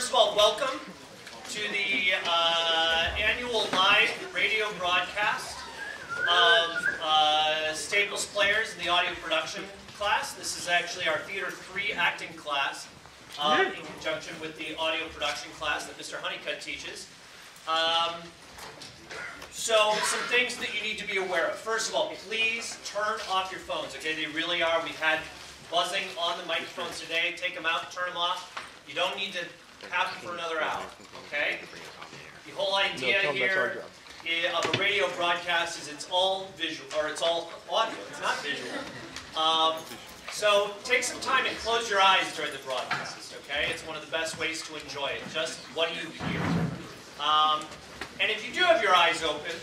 First of all, welcome to the annual live radio broadcast of Staples Players in the audio production class. This is actually our Theater 3 acting class in conjunction with the audio production class that Mr. Honeycutt teaches. So, some things that you need to be aware of. First of all, please turn off your phones, okay? They really are. We had buzzing on the microphones today. Take them out, turn them off. You don't need to have them for another hour, okay? The whole idea here of a radio broadcast is it's all visual, or it's all audio. It's not visual. So take some time and close your eyes during the broadcast, okay? It's one of the best ways to enjoy it. Just what do you hear? And if you do have your eyes open,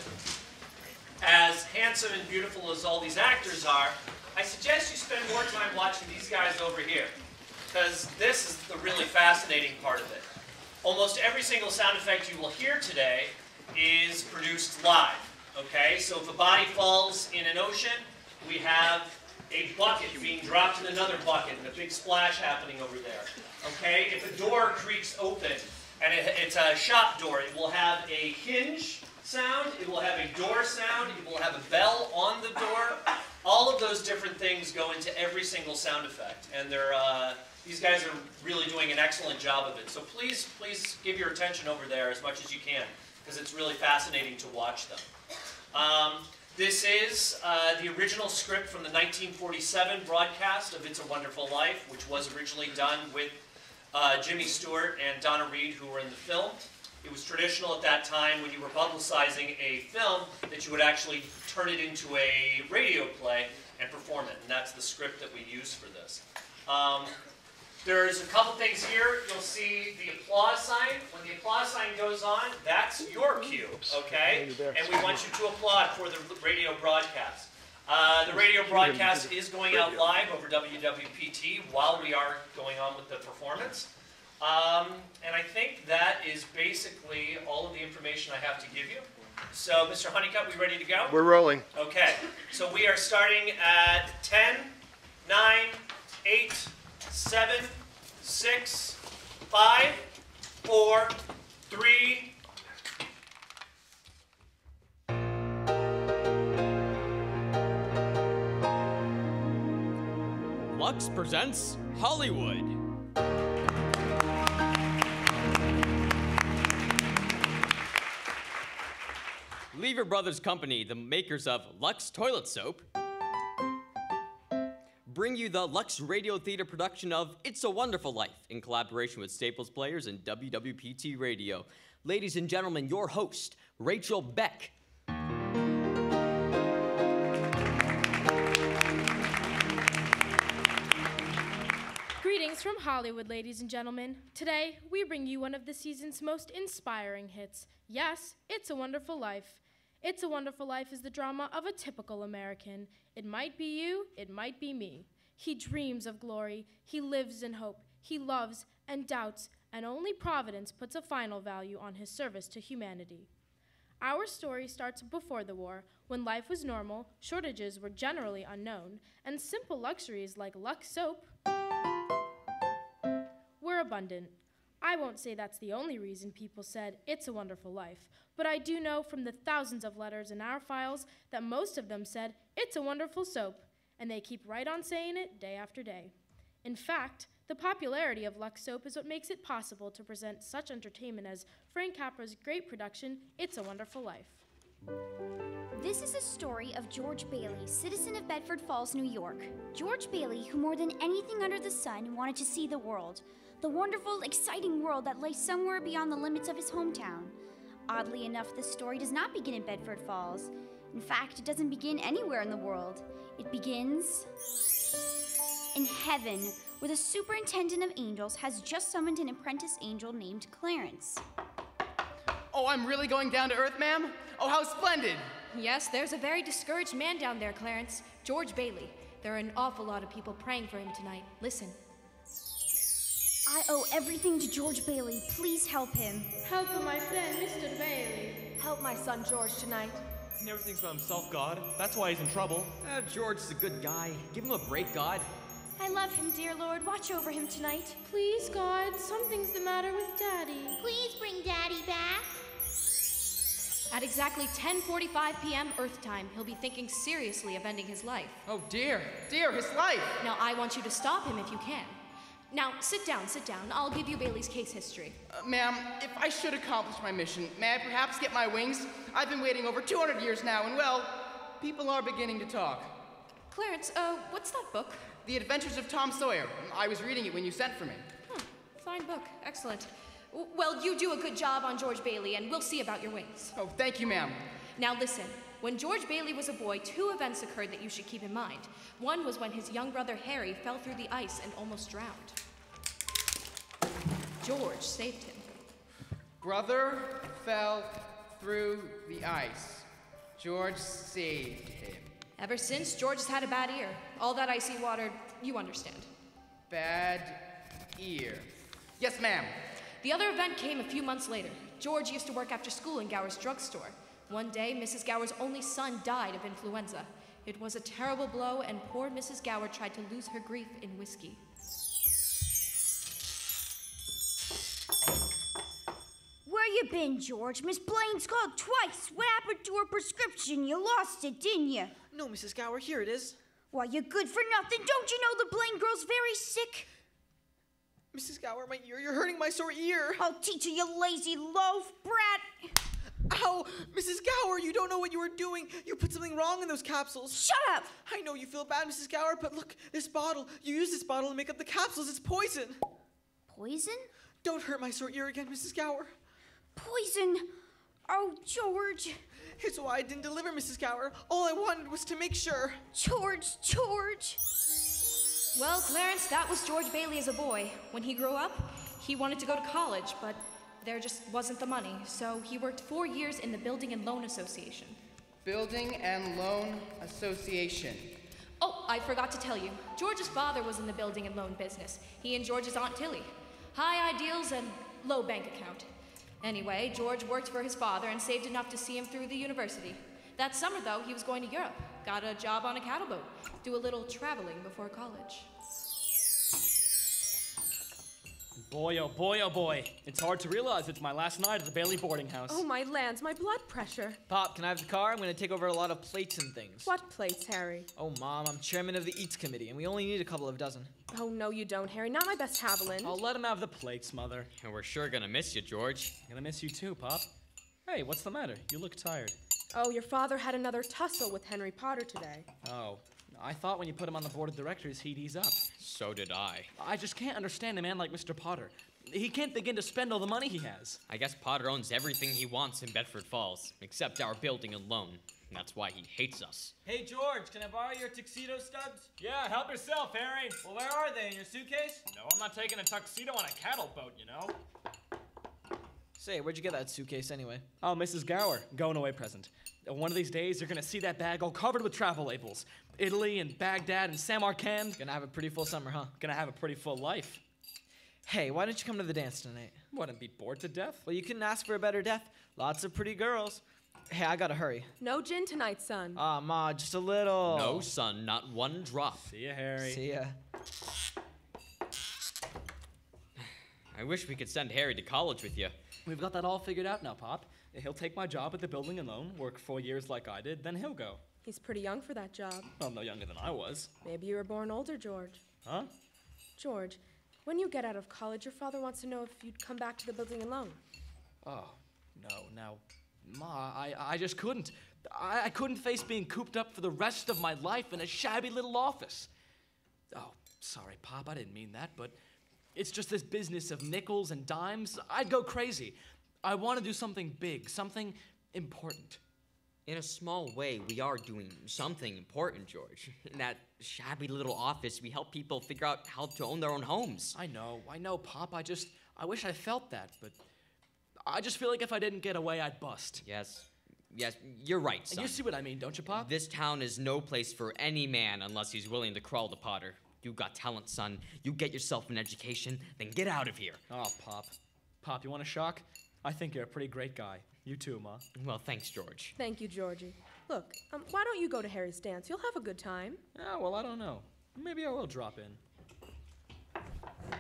as handsome and beautiful as all these actors are, I suggest you spend more time watching these guys over here, because this is the really fascinating part of it. Almost every single sound effect you will hear today is produced live, okay? So if a body falls in an ocean, we have a bucket being dropped in another bucket and a big splash happening over there, okay? If a door creaks open and it's a shop door, it will have a hinge sound, it will have a door sound, it will have a bell on the door. All of those different things go into every single sound effect, and these guys are really doing an excellent job of it. So please give your attention over there as much as you can, because it's really fascinating to watch them. This is the original script from the 1947 broadcast of It's a Wonderful Life, which was originally done with Jimmy Stewart and Donna Reed, who were in the film. It was traditional at that time, when you were publicizing a film, that you would actually turn it into a radio play and perform it. And that's the script that we use for this. There's a couple things here. You'll see the applause sign. When the applause sign goes on, that's your cue, okay? And we want you to applaud for the radio broadcast. The radio broadcast is going out live over WWPT while we are going on with the performance. And I think that is basically all of the information I have to give you. So, Mr. Honeycutt, we ready to go? We're rolling. Okay. So we are starting at 10, 9, 8, 7, 6, 5, 4, 3. Lux presents Hollywood. Lever Brothers Company, the makers of Lux Toilet Soap, bring you the Lux Radio Theater production of It's a Wonderful Life in collaboration with Staples Players and WWPT Radio. Ladies and gentlemen, your host, Rachel Beck. Greetings from Hollywood, ladies and gentlemen. Today, we bring you one of the season's most inspiring hits. Yes, It's a Wonderful Life. It's a Wonderful Life is the drama of a typical American. It might be you, it might be me. He dreams of glory, he lives in hope, he loves and doubts, and only Providence puts a final value on his service to humanity. Our story starts before the war, when life was normal, shortages were generally unknown, and simple luxuries like Lux soap were abundant. I won't say that's the only reason people said it's a wonderful life, but I do know from the thousands of letters in our files that most of them said it's a wonderful soap, and they keep right on saying it day after day. In fact, the popularity of Lux soap is what makes it possible to present such entertainment as Frank Capra's great production, It's a Wonderful Life. This is a story of George Bailey, citizen of Bedford Falls, New York. George Bailey, who more than anything under the sun wanted to see the world, the wonderful, exciting world that lay somewhere beyond the limits of his hometown. Oddly enough, this story does not begin in Bedford Falls. In fact, it doesn't begin anywhere in the world. It begins in heaven, where the superintendent of angels has just summoned an apprentice angel named Clarence. Oh, I'm really going down to Earth, ma'am? Oh, how splendid! Yes, there's a very discouraged man down there, Clarence. George Bailey. There are an awful lot of people praying for him tonight. Listen. I owe everything to George Bailey. Please help him. Help my friend, Mr. Bailey. Help my son George tonight. He never thinks about himself, God. That's why he's in trouble. George is a good guy. Give him a break, God. I love him, dear Lord. Watch over him tonight. Please, God, something's the matter with Daddy. Please bring Daddy back. At exactly 10:45 p.m. Earth time, he'll be thinking seriously of ending his life. Oh dear, his life. Now, I want you to stop him if you can. Now, sit down. I'll give you Bailey's case history. Ma'am, if I should accomplish my mission, may I perhaps get my wings? I've been waiting over 200 years now, and well, people are beginning to talk. Clarence, what's that book? The Adventures of Tom Sawyer. I was reading it when you sent for me. Fine book. Excellent. Well, you do a good job on George Bailey, and we'll see about your wings. Oh, thank you, ma'am. Now listen, when George Bailey was a boy, 2 events occurred that you should keep in mind. One was when his young brother Harry fell through the ice and almost drowned. George saved him. Brother fell through the ice. George saved him. Ever since, George has had a bad ear. All that icy water, you understand. Bad ear. Yes, ma'am. The other event came a few months later. George used to work after school in Gower's drugstore. One day, Mrs. Gower's only son died of influenza. It was a terrible blow, and poor Mrs. Gower tried to lose her grief in whiskey. Where you been, George? Miss Blaine's called twice. What happened to her prescription? You lost it, didn't you? No, Mrs. Gower, here it is. Why, you're good for nothing. Don't you know the Blaine girl's very sick? Mrs. Gower, my ear, you're hurting my sore ear. I'll teach you, you lazy loaf, brat. Ow! Mrs. Gower, you don't know what you were doing. You put something wrong in those capsules. Shut up! I know you feel bad, Mrs. Gower, but look, this bottle. You use this bottle to make up the capsules. It's poison. Poison? Don't hurt my sore ear again, Mrs. Gower. Poison? Oh, George. It's why I didn't deliver, Mrs. Gower. All I wanted was to make sure. George. Well, Clarence, that was George Bailey as a boy. When he grew up, he wanted to go to college, but there just wasn't the money. So he worked 4 years in the Building and Loan Association. Building and Loan Association. Oh, I forgot to tell you. George's father was in the building and loan business. He and George's Aunt Tilly. High ideals and low bank account. Anyway, George worked for his father and saved enough to see him through the university. That summer, though, he was going to Europe. Got a job on a cattle boat. Do a little traveling before college. Boy, oh boy, oh boy. It's hard to realize it's my last night at the Bailey boarding house. Oh, my lands, my blood pressure. Pop, can I have the car? I'm going to take over a lot of plates and things. What plates, Harry? Oh, Mom, I'm chairman of the Eats Committee, and we only need a couple of dozen. Oh, no, you don't, Harry. Not my best Haviland. I'll let him have the plates, Mother. And we're sure going to miss you, George. I'm gonna miss you too, Pop. Hey, what's the matter? You look tired. Oh, your father had another tussle with Henry Potter today. Oh, I thought when you put him on the board of directors, he'd ease up. So did I. I just can't understand a man like Mr. Potter. He can't begin to spend all the money he has. I guess Potter owns everything he wants in Bedford Falls, except our building and loan. And that's why he hates us. Hey, George, can I borrow your tuxedo studs? Yeah, help yourself, Harry. Well, where are they? In your suitcase? No, I'm not taking a tuxedo on a cattle boat, you know. Say, where'd you get that suitcase anyway? Oh, Mrs. Gower, going away present. One of these days, you're gonna see that bag all covered with travel labels. Italy and Baghdad and Samarkand. Gonna have a pretty full summer, huh? Gonna have a pretty full life. Hey, why don't you come to the dance tonight? What, and be bored to death? Well, you couldn't ask for a better death. Lots of pretty girls. Hey, I gotta hurry. No gin tonight, son. Aw, Ma, just a little. No, son, not one drop. See ya, Harry. See ya. I wish we could send Harry to college with you. We've got that all figured out now, Pop. He'll take my job at the building and loan, work 4 years like I did, then he'll go. He's pretty young for that job. Well, no younger than I was. Maybe you were born older, George. Huh? George, when you get out of college, your father wants to know if you'd come back to the building and loan. Oh, no, now, Ma, I just couldn't. I couldn't face being cooped up for the rest of my life in a shabby little office. Oh, sorry, Pop, I didn't mean that, but it's just this business of nickels and dimes. I'd go crazy. I want to do something big, something important. In a small way, we are doing something important, George. In that shabby little office, we help people figure out how to own their own homes. I know, Pop. I wish I felt that, but I just feel like if I didn't get away, I'd bust. Yes, you're right, son. And you see what I mean, don't you, Pop? This town is no place for any man unless he's willing to crawl to Potter. You got talent, son. You get yourself an education, then get out of here. Oh, Pop. Pop, you want a shock? I think you're a pretty great guy. You too, Ma. Well, thanks, George. Thank you, Georgie. Look, why don't you go to Harry's dance? You'll have a good time. Yeah, well, I don't know. Maybe I will drop in.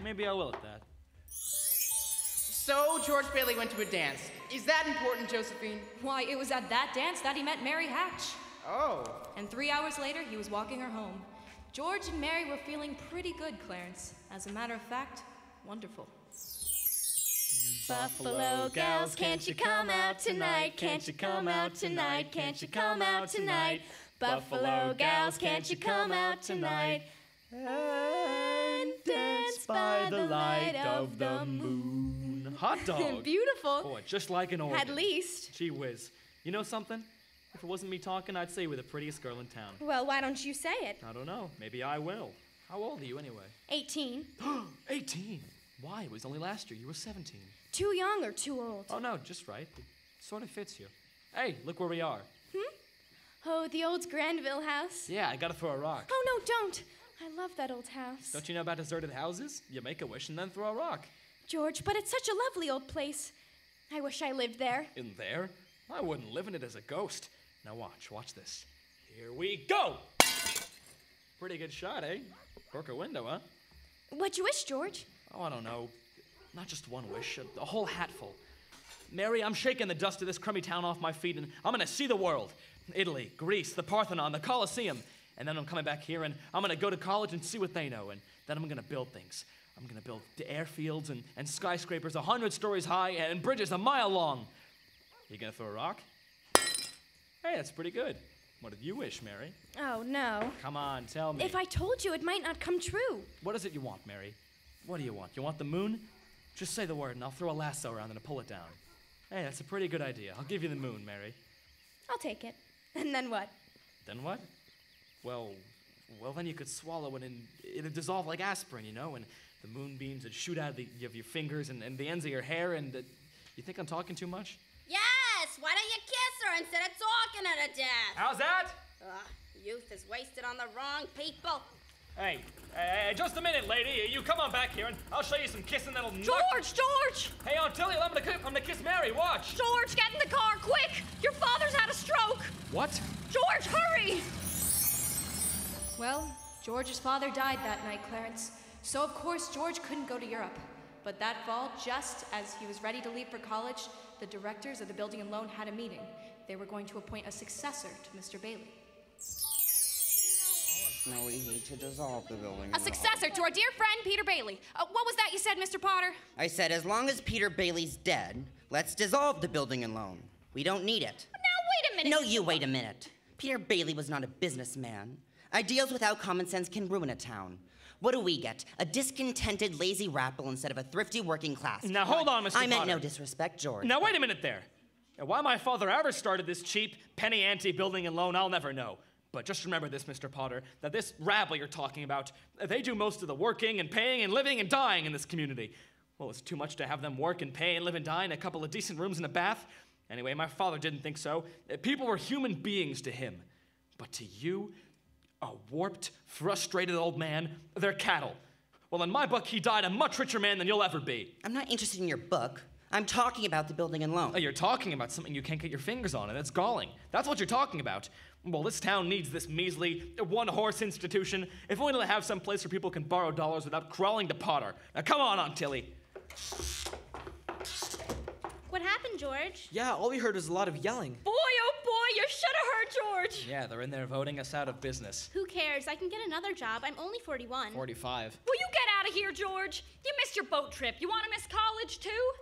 Maybe I will at that. So, George Bailey went to a dance. Is that important, Josephine? Why, it was at that dance that he met Mary Hatch. Oh. And 3 hours later, he was walking her home. George and Mary were feeling pretty good, Clarence. As a matter of fact, wonderful. Buffalo gals, can't you come out tonight? Can't you come out tonight? Can't you come out tonight? Buffalo gals, can't you come out tonight? And dance by the light of the moon. Hot dog. Beautiful. Boy, just like an organ. At least. Gee whiz. You know something? If it wasn't me talking, I'd say you were the prettiest girl in town. Well, why don't you say it? I don't know. Maybe I will. How old are you anyway? 18. 18? Why? It was only last year. You were 17. Too young or too old? Oh, no, just right. It sort of fits you. Hey, look where we are. Oh, the old Granville house. Yeah, I gotta throw a rock. Oh, no, don't. I love that old house. Don't you know about deserted houses? You make a wish and then throw a rock. George, but it's such a lovely old place. I wish I lived there. In there? I wouldn't live in it as a ghost. Now watch this. Here we go! Pretty good shot, eh? Broke a window, huh? What'd you wish, George? Oh, I don't know. Not just one wish, a whole hatful. Mary, I'm shaking the dust of this crummy town off my feet, and I'm gonna see the world. Italy, Greece, the Parthenon, the Colosseum. And then I'm coming back here, and I'm gonna go to college and see what they know, and then I'm gonna build things. I'm gonna build airfields and skyscrapers 100 stories high and bridges a mile long. You gonna throw a rock? Hey, that's pretty good. What did you wish, Mary? Oh, no. Come on, tell me. If I told you, it might not come true. What is it you want, Mary? What do you want? You want the moon? Just say the word, and I'll throw a lasso around and pull it down. Hey, that's a pretty good idea. I'll give you the moon, Mary. I'll take it. And then what? Then what? Well, then you could swallow it and it'd dissolve like aspirin, you know, and the moonbeams would shoot out of your fingers and the ends of your hair, and you think I'm talking too much? Yes! Why don't you kiss her instead of talking her to death? How's that? Youth is wasted on the wrong people. Hey, just a minute, lady. You come on back here, and I'll show you some kissing that'll George! Hey, Aunt Tilly, I'm gonna kiss Mary. Watch. George, get in the car, quick! Your father's had a stroke! What? George, hurry! Well, George's father died that night, Clarence. So, of course, George couldn't go to Europe. But that fall, just as he was ready to leave for college, the directors of the building and loan had a meeting. They were going to appoint a successor to Mr. Bailey. No, we need to dissolve the building. A successor to our dear friend, Peter Bailey. What was that you said, Mr. Potter? I said, as long as Peter Bailey's dead, let's dissolve the building and loan. We don't need it. Now, wait a minute. No, you wait a minute. Peter Bailey was not a businessman. Ideals without common sense can ruin a town. What do we get? A discontented, lazy rabble instead of a thrifty working class. Now, hold on, Mr. Potter. I meant no disrespect, George. Now, wait a minute there. Now, why my father ever started this cheap, penny-ante building and loan, I'll never know. But just remember this, Mr. Potter, that this rabble you're talking about, they do most of the working and paying and living and dying in this community. Well, it's too much to have them work and pay and live and die in a couple of decent rooms and a bath. Anyway, my father didn't think so. People were human beings to him. But to you, a warped, frustrated old man, they're cattle. Well, in my book, he died a much richer man than you'll ever be. I'm not interested in your book. I'm talking about the building and loan. Oh, you're talking about something you can't get your fingers on, and it's galling. That's what you're talking about. Well, this town needs this measly, one-horse institution, if only to have some place where people can borrow dollars without crawling to Potter. Now, come on, Aunt Tilly. What happened, George? Yeah, all we heard was a lot of yelling. Boy, oh boy, you should have heard George! Yeah, they're in there voting us out of business. Who cares? I can get another job. I'm only 41. 45. Will you get out of here, George? You missed your boat trip. You want to miss college, too?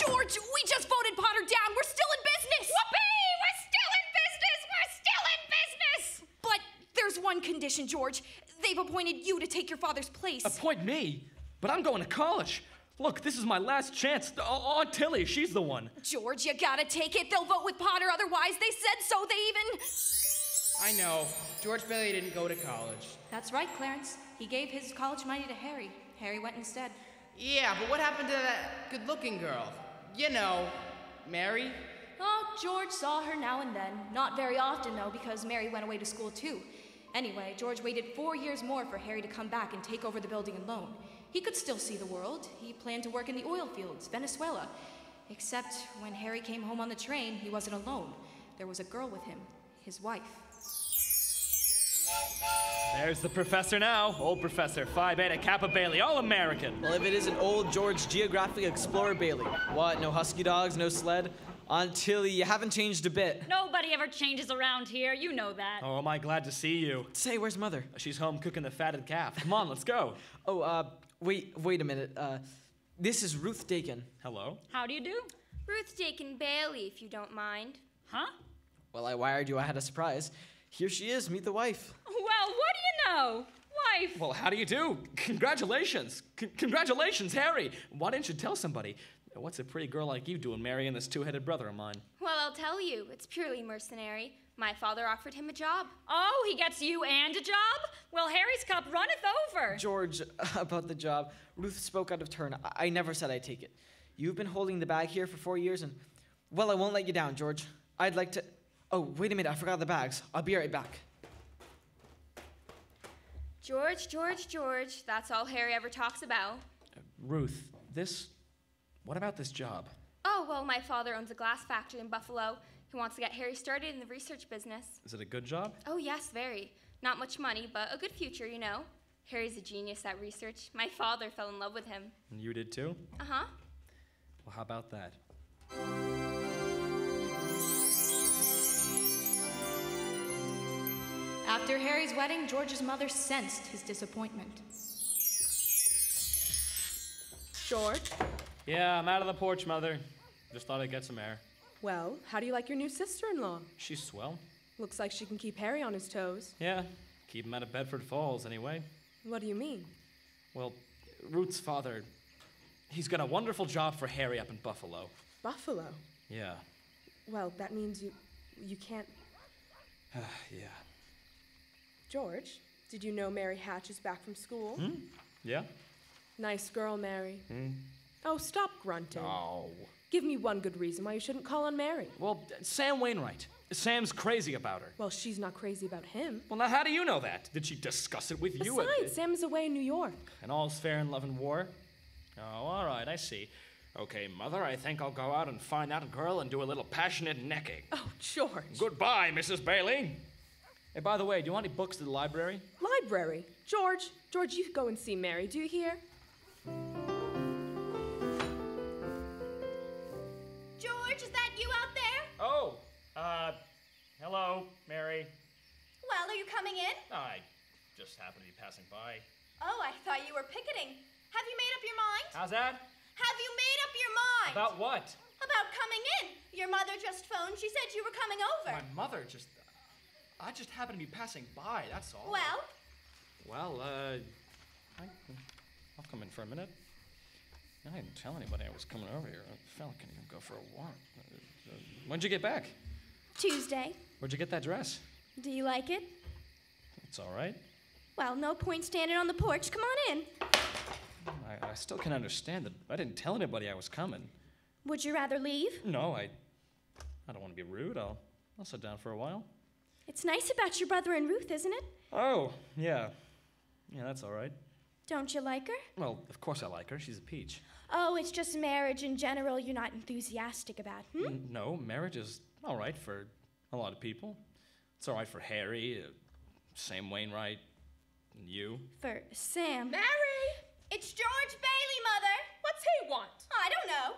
George, we just voted Potter down. We're still in business. Whoopee! We're still in business. We're still in business. But there's one condition, George. They've appointed you to take your father's place. Appoint me? But I'm going to college. Look, this is my last chance. Aunt Tilly, she's the one. George, you gotta take it. They'll vote with Potter, otherwise they said so. They even... I know. George Bailey didn't go to college. That's right, Clarence. He gave his college money to Harry. Harry went instead. Yeah, but what happened to that good-looking girl? You know, Mary? Oh, George saw her now and then. Not very often, though, because Mary went away to school, too. Anyway, George waited 4 years more for Harry to come back and take over the building and loan. He could still see the world. He planned to work in the oil fields, Venezuela. Except when Harry came home on the train, he wasn't alone. There was a girl with him, his wife. There's the professor now. Old Professor Phi Beta Kappa Bailey, All-American. Well, if it isn't old George Geographic Explorer Bailey. What, no husky dogs, no sled? Until you haven't changed a bit. Nobody ever changes around here, you know that. Oh, am I glad to see you. Say, where's Mother? She's home cooking the fatted calf. Come on, let's go. Oh, wait a minute. This is Ruth Dakin. Hello. How do you do? Ruth Dakin Bailey, if you don't mind. Huh? Well, I wired you I had a surprise. Here she is, meet the wife. Well, what do you know? Wife. Well, how do you do? Congratulations. Congratulations, Harry. Why didn't you tell somebody? What's a pretty girl like you doing marrying this two-headed brother of mine? Well, I'll tell you, it's purely mercenary. My father offered him a job. Oh, he gets you and a job? Well, Harry's cup runneth over. George, about the job, Ruth spoke out of turn. I never said I'd take it. You've been holding the bag here for 4 years and, well, I won't let you down, George. I'd like to... Oh, wait a minute, I forgot the bags. I'll be right back. George, that's all Harry ever talks about. Ruth, what about this job? Oh, well, my father owns a glass factory in Buffalo. He wants to get Harry started in the research business. Is it a good job? Oh, yes, very. Not much money, but a good future, you know. Harry's a genius at research. My father fell in love with him. And you did too? Uh-huh. Well, how about that? After Harry's wedding, George's mother sensed his disappointment. George? Yeah, I'm out of the porch, Mother. Just thought I'd get some air. Well, how do you like your new sister-in-law? She's swell. Looks like she can keep Harry on his toes. Yeah, keep him out of Bedford Falls, anyway. What do you mean? Well, Ruth's father, he's got a wonderful job for Harry up in Buffalo. Buffalo? Yeah. Well, that means you can't... Yeah. George, did you know Mary Hatch is back from school? Yeah? Nice girl, Mary. Oh, stop grunting. Oh. Give me one good reason why you shouldn't call on Mary. Well, Sam Wainwright. Sam's crazy about her. Well, she's not crazy about him. Well, now how do you know that? Did she discuss it with you? Besides, Sam is away in New York. And all's fair in love and war? Oh, all right, I see. Okay, Mother, I think I'll go out and find that girl and do a little passionate necking. Oh, George. Goodbye, Mrs. Bailey. Hey, by the way, do you want any books to the library? Library? George, you go and see Mary, do you hear? George, is that you out there? Oh, hello, Mary. Well, are you coming in? I just happened to be passing by. Oh, I thought you were picketing. Have you made up your mind? How's that? Have you made up your mind? About what? About coming in. Your mother just phoned. She said you were coming over. My mother just... I just happened to be passing by, that's all. Well? Well, I'll come in for a minute. I didn't tell anybody I was coming over here. A fella can even go for a walk. When'd you get back? Tuesday. Where'd you get that dress? Do you like it? It's all right. Well, no point standing on the porch. Come on in. I still can't understand that I didn't tell anybody I was coming. Would you rather leave? No, I don't want to be rude. I'll sit down for a while. It's nice about your brother and Ruth, isn't it? Oh, yeah. Yeah, that's all right. Don't you like her? Well, of course I like her. She's a peach. Oh, it's just marriage in general you're not enthusiastic about, No, marriage is all right for a lot of people. It's all right for Harry, Sam Wainwright, and you. For Sam. Mary! It's George Bailey, Mother. What's he want? I don't know.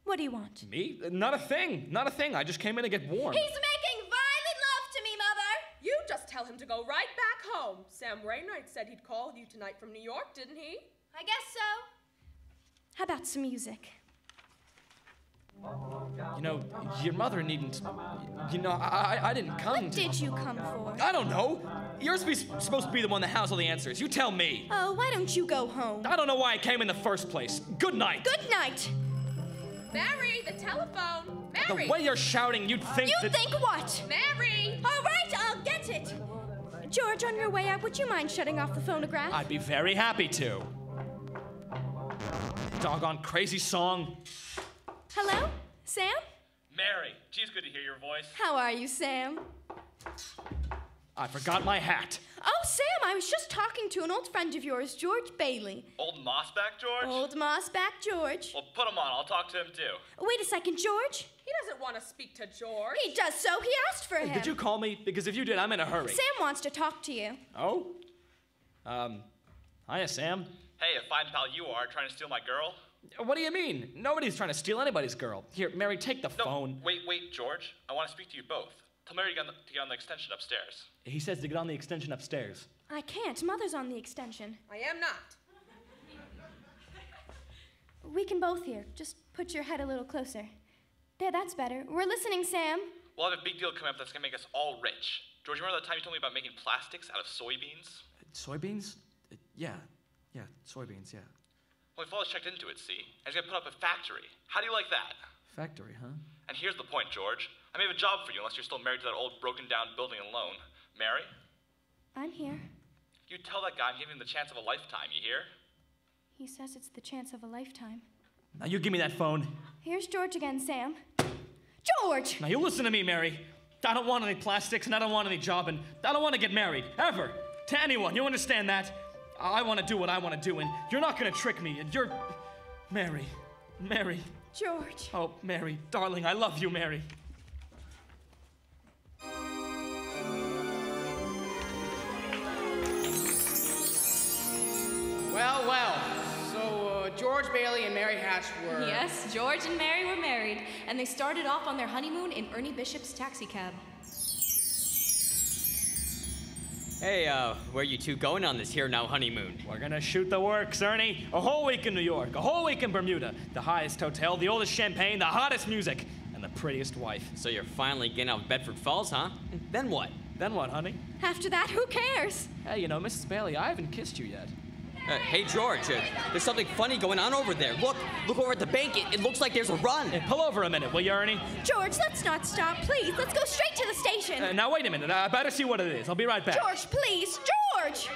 What do you want? Me? Not a thing. Not a thing. I just came in to get warm. He's making violent love to me, Mother. You just tell him to go right back home. Sam Wainwright said he'd call you tonight from New York, didn't he? I guess so. How about some music? You know, your mother needn't... You know, I didn't come What did you come for? I don't know. You're supposed to be the one that has all the answers. You tell me. Oh, why don't you go home? I don't know why I came in the first place. Good night. Good night. Mary, the telephone. Mary. The way you're shouting, you'd think You think what? Mary. All right, I'll get it. George, on your way out, would you mind shutting off the phonograph? I'd be very happy to. Doggone crazy song. Hello? Sam? Mary, geez, good to hear your voice. How are you, Sam? I forgot my hat. Oh, Sam, I was just talking to an old friend of yours, George Bailey. Old Mossback George? Old Mossback George. Well, put him on. I'll talk to him, too. Wait a second, George. He doesn't want to speak to George. He does so. He asked for him. Did you call me? Because if you did, I'm in a hurry. Sam wants to talk to you. Oh? Hiya, Sam. Hey, a fine pal you are, trying to steal my girl? What do you mean? Nobody's trying to steal anybody's girl. Here, Mary, take the phone. Wait, George. I want to speak to you both. Tell Mary to get on the extension upstairs. He says to get on the extension upstairs. I can't. Mother's on the extension. I am not. We can both hear. Just put your head a little closer. There, that's better. We're listening, Sam. We'll have a big deal coming up that's going to make us all rich. George, remember that time you told me about making plastics out of soybeans? Soybeans? Yeah, soybeans, yeah. Well, my father's checked into it, see? And he's going to put up a factory. How do you like that? Factory, huh? And here's the point, George. I may have a job for you unless you're still married to that old broken-down building alone. Mary? I'm here. You tell that guy I'm giving him the chance of a lifetime, you hear? He says it's the chance of a lifetime. Now you give me that phone. Here's George again, Sam. George! Now you listen to me, Mary. I don't want any plastics, and I don't want any job, and I don't want to get married, ever. To anyone, you understand that? I want to do what I want to do, and you're not going to trick me, and you're... Mary. George. Oh, Mary, darling, I love you, Mary. Well. So, George Bailey and Mary Hatch were... Yes, George and Mary were married, and they started off on their honeymoon in Ernie Bishop's taxicab. Hey, where you two going on this here now honeymoon? We're gonna shoot the works, Ernie. A whole week in New York, a whole week in Bermuda. The highest hotel, the oldest champagne, the hottest music, and the prettiest wife. So you're finally getting out of Bedford Falls, huh? Then what? Then what, honey? After that, who cares? Hey, you know, Mrs. Bailey, I haven't kissed you yet. Hey, George, there's something funny going on over there. Look over at the bank. It looks like there's a run. Hey, pull over a minute, will you, Ernie? George, let's not stop, please. Let's go straight to the station. Now, wait a minute. I better see what it is. I'll be right back. George, please. George!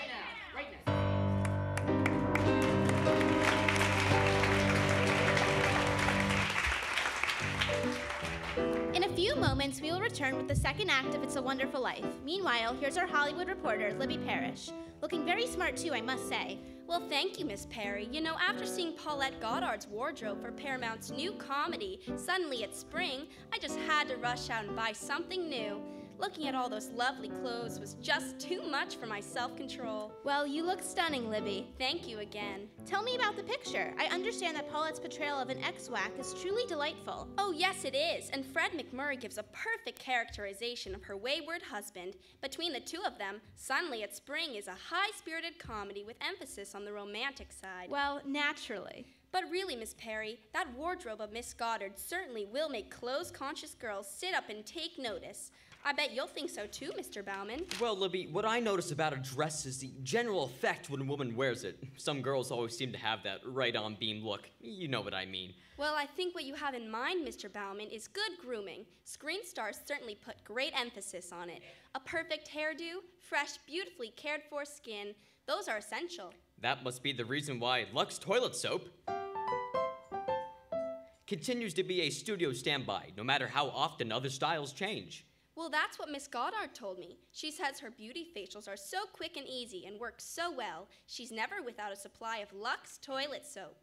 In a few moments, we will return with the second act of It's a Wonderful Life. Meanwhile, here's our Hollywood reporter, Libby Parrish. Looking very smart, too, I must say. Well, thank you, Miss Perry. You know, after seeing Paulette Goddard's wardrobe for Paramount's new comedy, Suddenly It's Spring, I just had to rush out and buy something new. Looking at all those lovely clothes was just too much for my self-control. Well, you look stunning, Libby. Thank you again. Tell me about the picture. I understand that Paulette's portrayal of an ex-whack is truly delightful. Oh, yes, it is. And Fred McMurray gives a perfect characterization of her wayward husband. Between the two of them, Suddenly It's Spring is a high-spirited comedy with emphasis on the romantic side. Well, naturally. But really, Miss Perry, that wardrobe of Miss Goddard certainly will make clothes-conscious girls sit up and take notice. I bet you'll think so too, Mr. Bauman. Well, Libby, what I notice about a dress is the general effect when a woman wears it. Some girls always seem to have that right-on beam look. You know what I mean. Well, I think what you have in mind, Mr. Bauman, is good grooming. Screen stars certainly put great emphasis on it. A perfect hairdo, fresh, beautifully cared-for skin, those are essential. That must be the reason why Lux Toilet Soap continues to be a studio standby, no matter how often other styles change. Well, that's what Miss Goddard told me. She says her beauty facials are so quick and easy and work so well, she's never without a supply of Lux Toilet Soap.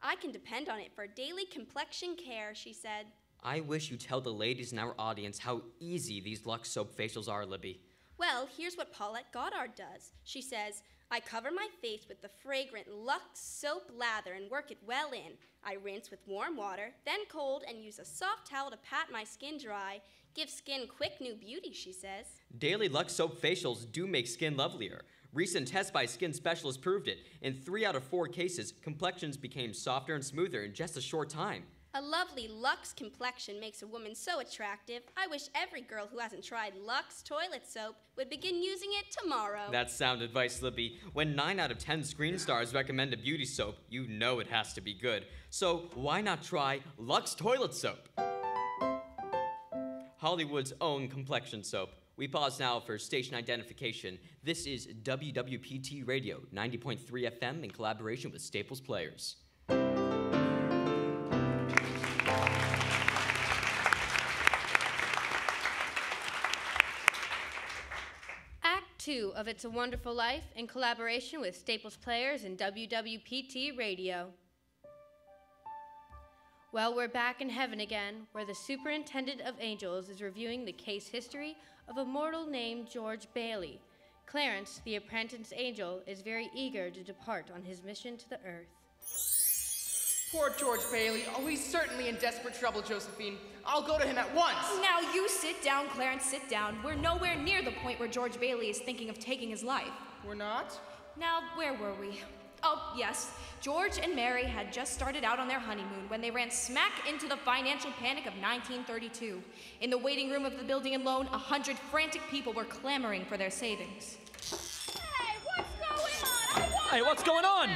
I can depend on it for daily complexion care, she said. I wish you'd tell the ladies in our audience how easy these Lux Soap facials are, Libby. Well, here's what Paulette Goddard does. She says, I cover my face with the fragrant Lux Soap lather and work it well in. I rinse with warm water, then cold, and use a soft towel to pat my skin dry. Give skin quick new beauty, she says. Daily Lux Soap facials do make skin lovelier. Recent tests by skin specialists proved it. In 3 out of 4 cases, complexions became softer and smoother in just a short time. A lovely Lux complexion makes a woman so attractive. I wish every girl who hasn't tried Lux Toilet Soap would begin using it tomorrow. That's sound advice, Libby. When 9 out of 10 screen stars recommend a beauty soap, you know it has to be good. So why not try Lux Toilet Soap? Hollywood's own complexion soap. We pause now for station identification. This is WWPT Radio, 90.3 FM in collaboration with Staples Players. Act 2 of It's a Wonderful Life in collaboration with Staples Players and WWPT Radio. Well, we're back in heaven again, where the Superintendent of Angels is reviewing the case history of a mortal named George Bailey. Clarence, the apprentice angel, is very eager to depart on his mission to the earth. Poor George Bailey. Oh, he's certainly in desperate trouble, Josephine. I'll go to him at once. Now you sit down, Clarence, sit down. We're nowhere near the point where George Bailey is thinking of taking his life. We're not? Now, where were we? Oh, yes. George and Mary had just started out on their honeymoon when they ran smack into the financial panic of 1932. In the waiting room of the building and loan, 100 frantic people were clamoring for their savings. Hey, what's going on?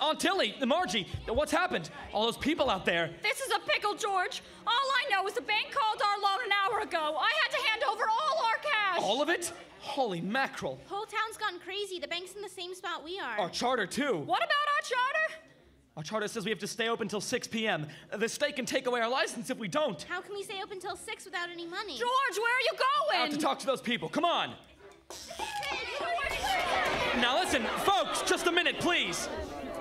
Aunt Tilly, Margie, what's happened? All those people out there. This is a pickle, George. All I know is the bank called our loan an hour ago. I had to hand over all our cash. All of it? Holy mackerel. Whole town's gone crazy. The bank's in the same spot we are. Our charter, too. What about our charter? Our charter says we have to stay open till 6 p.m. The state can take away our license if we don't. How can we stay open till 6 without any money? George, where are you going? Out to talk to those people. Come on. Now listen, folks, just a minute, please.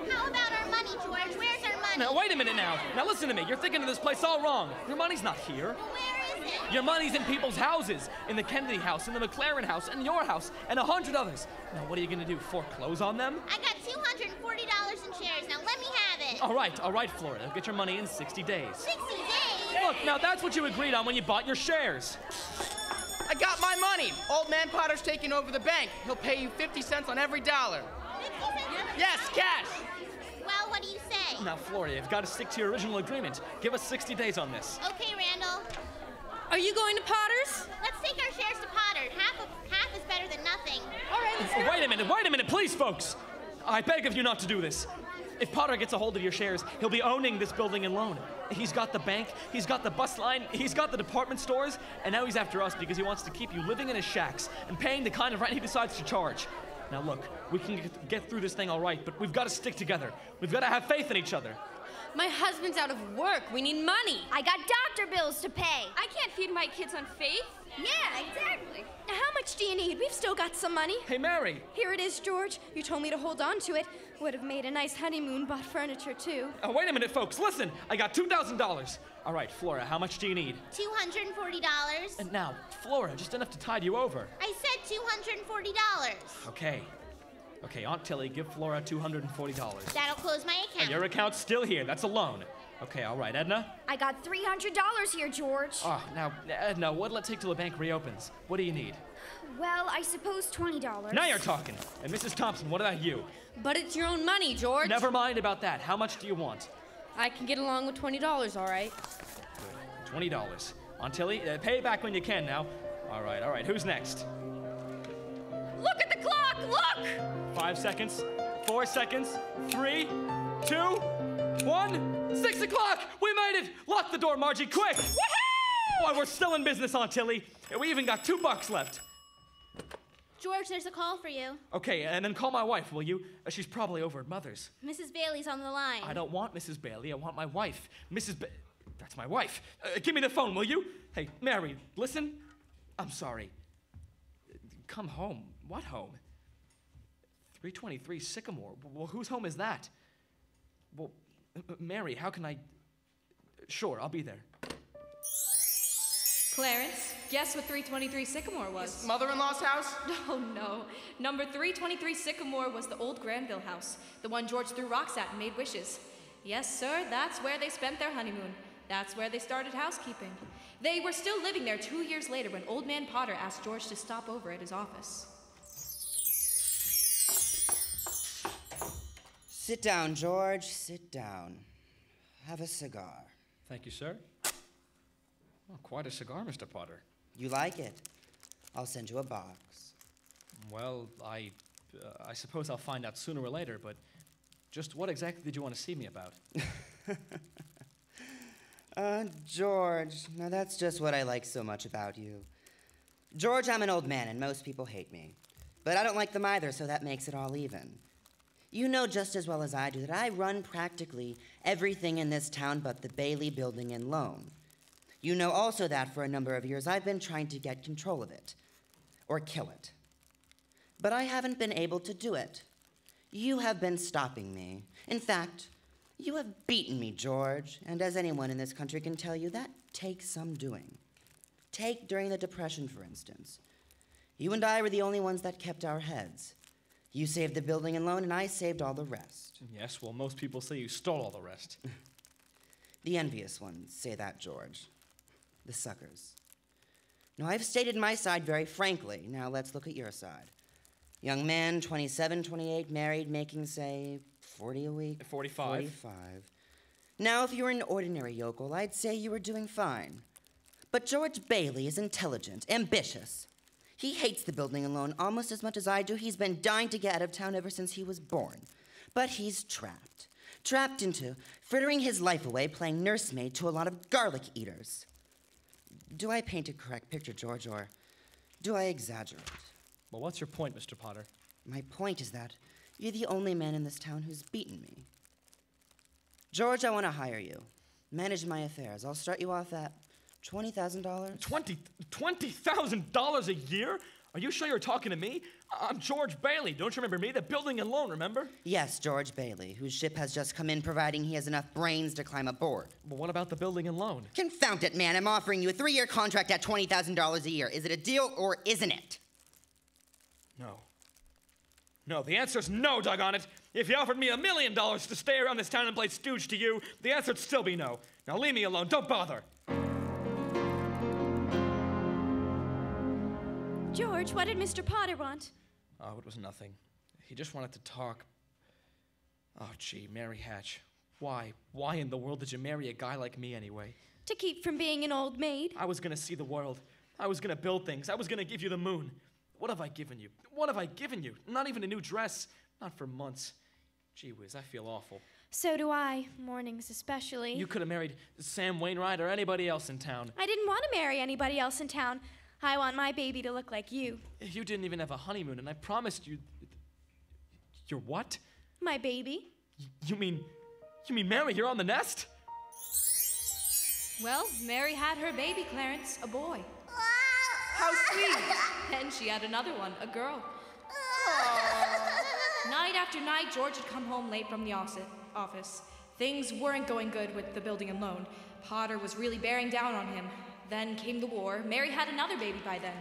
How about our money, George? Where's our money? Now, wait a minute now. Now listen to me. You're thinking of this place all wrong. Your money's not here. Well, where is it? Your money's in people's houses. In the Kennedy house, in the McLaren house, in your house, and 100 others. Now, what are you going to do? Foreclose on them? I got $240 in shares. Now, let me have it. All right, Florida. Get your money in 60 days. 60 days? Look, now that's what you agreed on when you bought your shares. I got my money. Old man Potter's taking over the bank. He'll pay you 50 cents on every dollar. 50 cents? Yes, cash. Well, what do you say? Now, Florida, you've got to stick to your original agreement. Give us 60 days on this. Okay, Randall. Are you going to Potter's? Let's take our shares to Potter. Half is better than nothing. All right, let's go. Wait a minute, please, folks. I beg of you not to do this. If Potter gets a hold of your shares, he'll be owning this building and loan. He's got the bank, he's got the bus line, he's got the department stores, and now he's after us because he wants to keep you living in his shacks and paying the kind of rent he decides to charge. Now look, we can get through this thing all right, but we've got to stick together. We've got to have faith in each other. My husband's out of work. We need money. I got doctor bills to pay. I can't feed my kids on faith. Yeah, exactly. How much do you need? We've still got some money. Hey, Mary. Here it is, George. You told me to hold on to it. Would have made a nice honeymoon, bought furniture, too. Wait a minute, folks. Listen, I got $2,000. All right, Flora, how much do you need? $240. And now, Flora, just enough to tide you over. I said $240. Okay, Aunt Tilly, give Flora $240. That'll close my account. And your account's still here. That's a loan. Okay, all right, Edna? I got $300 here, George. Oh, now, Edna, what'll it take till the bank reopens? What do you need? Well, I suppose $20. Now you're talking. And Mrs. Thompson, what about you? But it's your own money, George. Never mind about that. How much do you want? I can get along with $20, all right? Good. $20. Aunt Tilly, pay it back when you can now. All right. Who's next? Look at the clock! Look! 5 seconds. 4 seconds. 3, 2, 1. 6 o'clock! We made it! Lock the door, Margie, quick! Woohoo! Boy, we're still in business, Aunt Tilly. We even got $2 left. George, there's a call for you. Okay, and then call my wife, will you? She's probably over at Mother's. Mrs. Bailey's on the line. I don't want Mrs. Bailey. I want my wife. That's my wife. Give me the phone, will you? Hey, Mary, listen. I'm sorry. Come home. What home? 323 Sycamore. Well, whose home is that? Well, Mary, how can I... Sure, I'll be there. Clarence, guess what 323 Sycamore was? Mother-in-law's house? Oh, no. Number 323 Sycamore was the old Granville house, the one George threw rocks at and made wishes. Yes, sir, that's where they spent their honeymoon. That's where they started housekeeping. They were still living there 2 years later when Old Man Potter asked George to stop over at his office. Sit down, George. Sit down. Have a cigar. Thank you, sir. Oh, quite a cigar, Mr. Potter. You like it? I'll send you a box. Well, I suppose I'll find out sooner or later, but just what exactly did you want to see me about? George, now that's just what I like so much about you. George, I'm an old man, and most people hate me. But I don't like them either, so that makes it all even. You know just as well as I do that I run practically everything in this town but the Bailey Building and Loan. You know also that for a number of years I've been trying to get control of it, or kill it. But I haven't been able to do it. You have been stopping me. In fact, You have beaten me, George, and as anyone in this country can tell you, that takes some doing. Take during the Depression, for instance. You and I were the only ones that kept our heads. You saved the building and loan, and I saved all the rest. Yes, well, most people say you stole all the rest. The envious ones say that, George. The suckers. Now, I've stated my side very frankly. Now, let's look at your side. Young man, 27, 28, married, making, say, 40 a week? 45. 45. Now, if you were an ordinary yokel, I'd say you were doing fine. But George Bailey is intelligent, ambitious. He hates the building and loan almost as much as I do. He's been dying to get out of town ever since he was born. But he's trapped. Trapped into frittering his life away playing nursemaid to a lot of garlic eaters. Do I paint a correct picture, George, or do I exaggerate? Well, what's your point, Mr. Potter? My point is that you're the only man in this town who's beaten me. George, I want to hire you. Manage my affairs. I'll start you off at $20,000. $20,000 a year? Are you sure you're talking to me? I'm George Bailey. Don't you remember me? The building and loan, remember? Yes, George Bailey, whose ship has just come in, providing he has enough brains to climb aboard. But what about the building and loan? Confound it, man. I'm offering you a 3-year contract at $20,000 a year. Is it a deal or isn't it? No. No, the answer's no, doggone it. If you offered me $1 million to stay around this town and play stooge to you, the answer'd still be no. Now leave me alone. Don't bother. George, what did Mr. Potter want? Oh, it was nothing. He just wanted to talk. Oh, gee, Mary Hatch. Why? Why in the world did you marry a guy like me anyway? To keep from being an old maid. I was gonna see the world. I was gonna build things. I was gonna give you the moon. What have I given you? What have I given you? Not even a new dress. Not for months. Gee whiz, I feel awful. So do I. Mornings especially. You could have married Sam Wainwright or anybody else in town. I didn't want to marry anybody else in town. I want my baby to look like you. You didn't even have a honeymoon, and I promised you... Your what? My baby. You mean Mary, you're on the nest? Well, Mary had her baby, Clarence, a boy. How sweet! Then she had another one, a girl. Night after night, George had come home late from the office. Things weren't going good with the building and loan. Potter was really bearing down on him. Then came the war. Mary had another baby by then.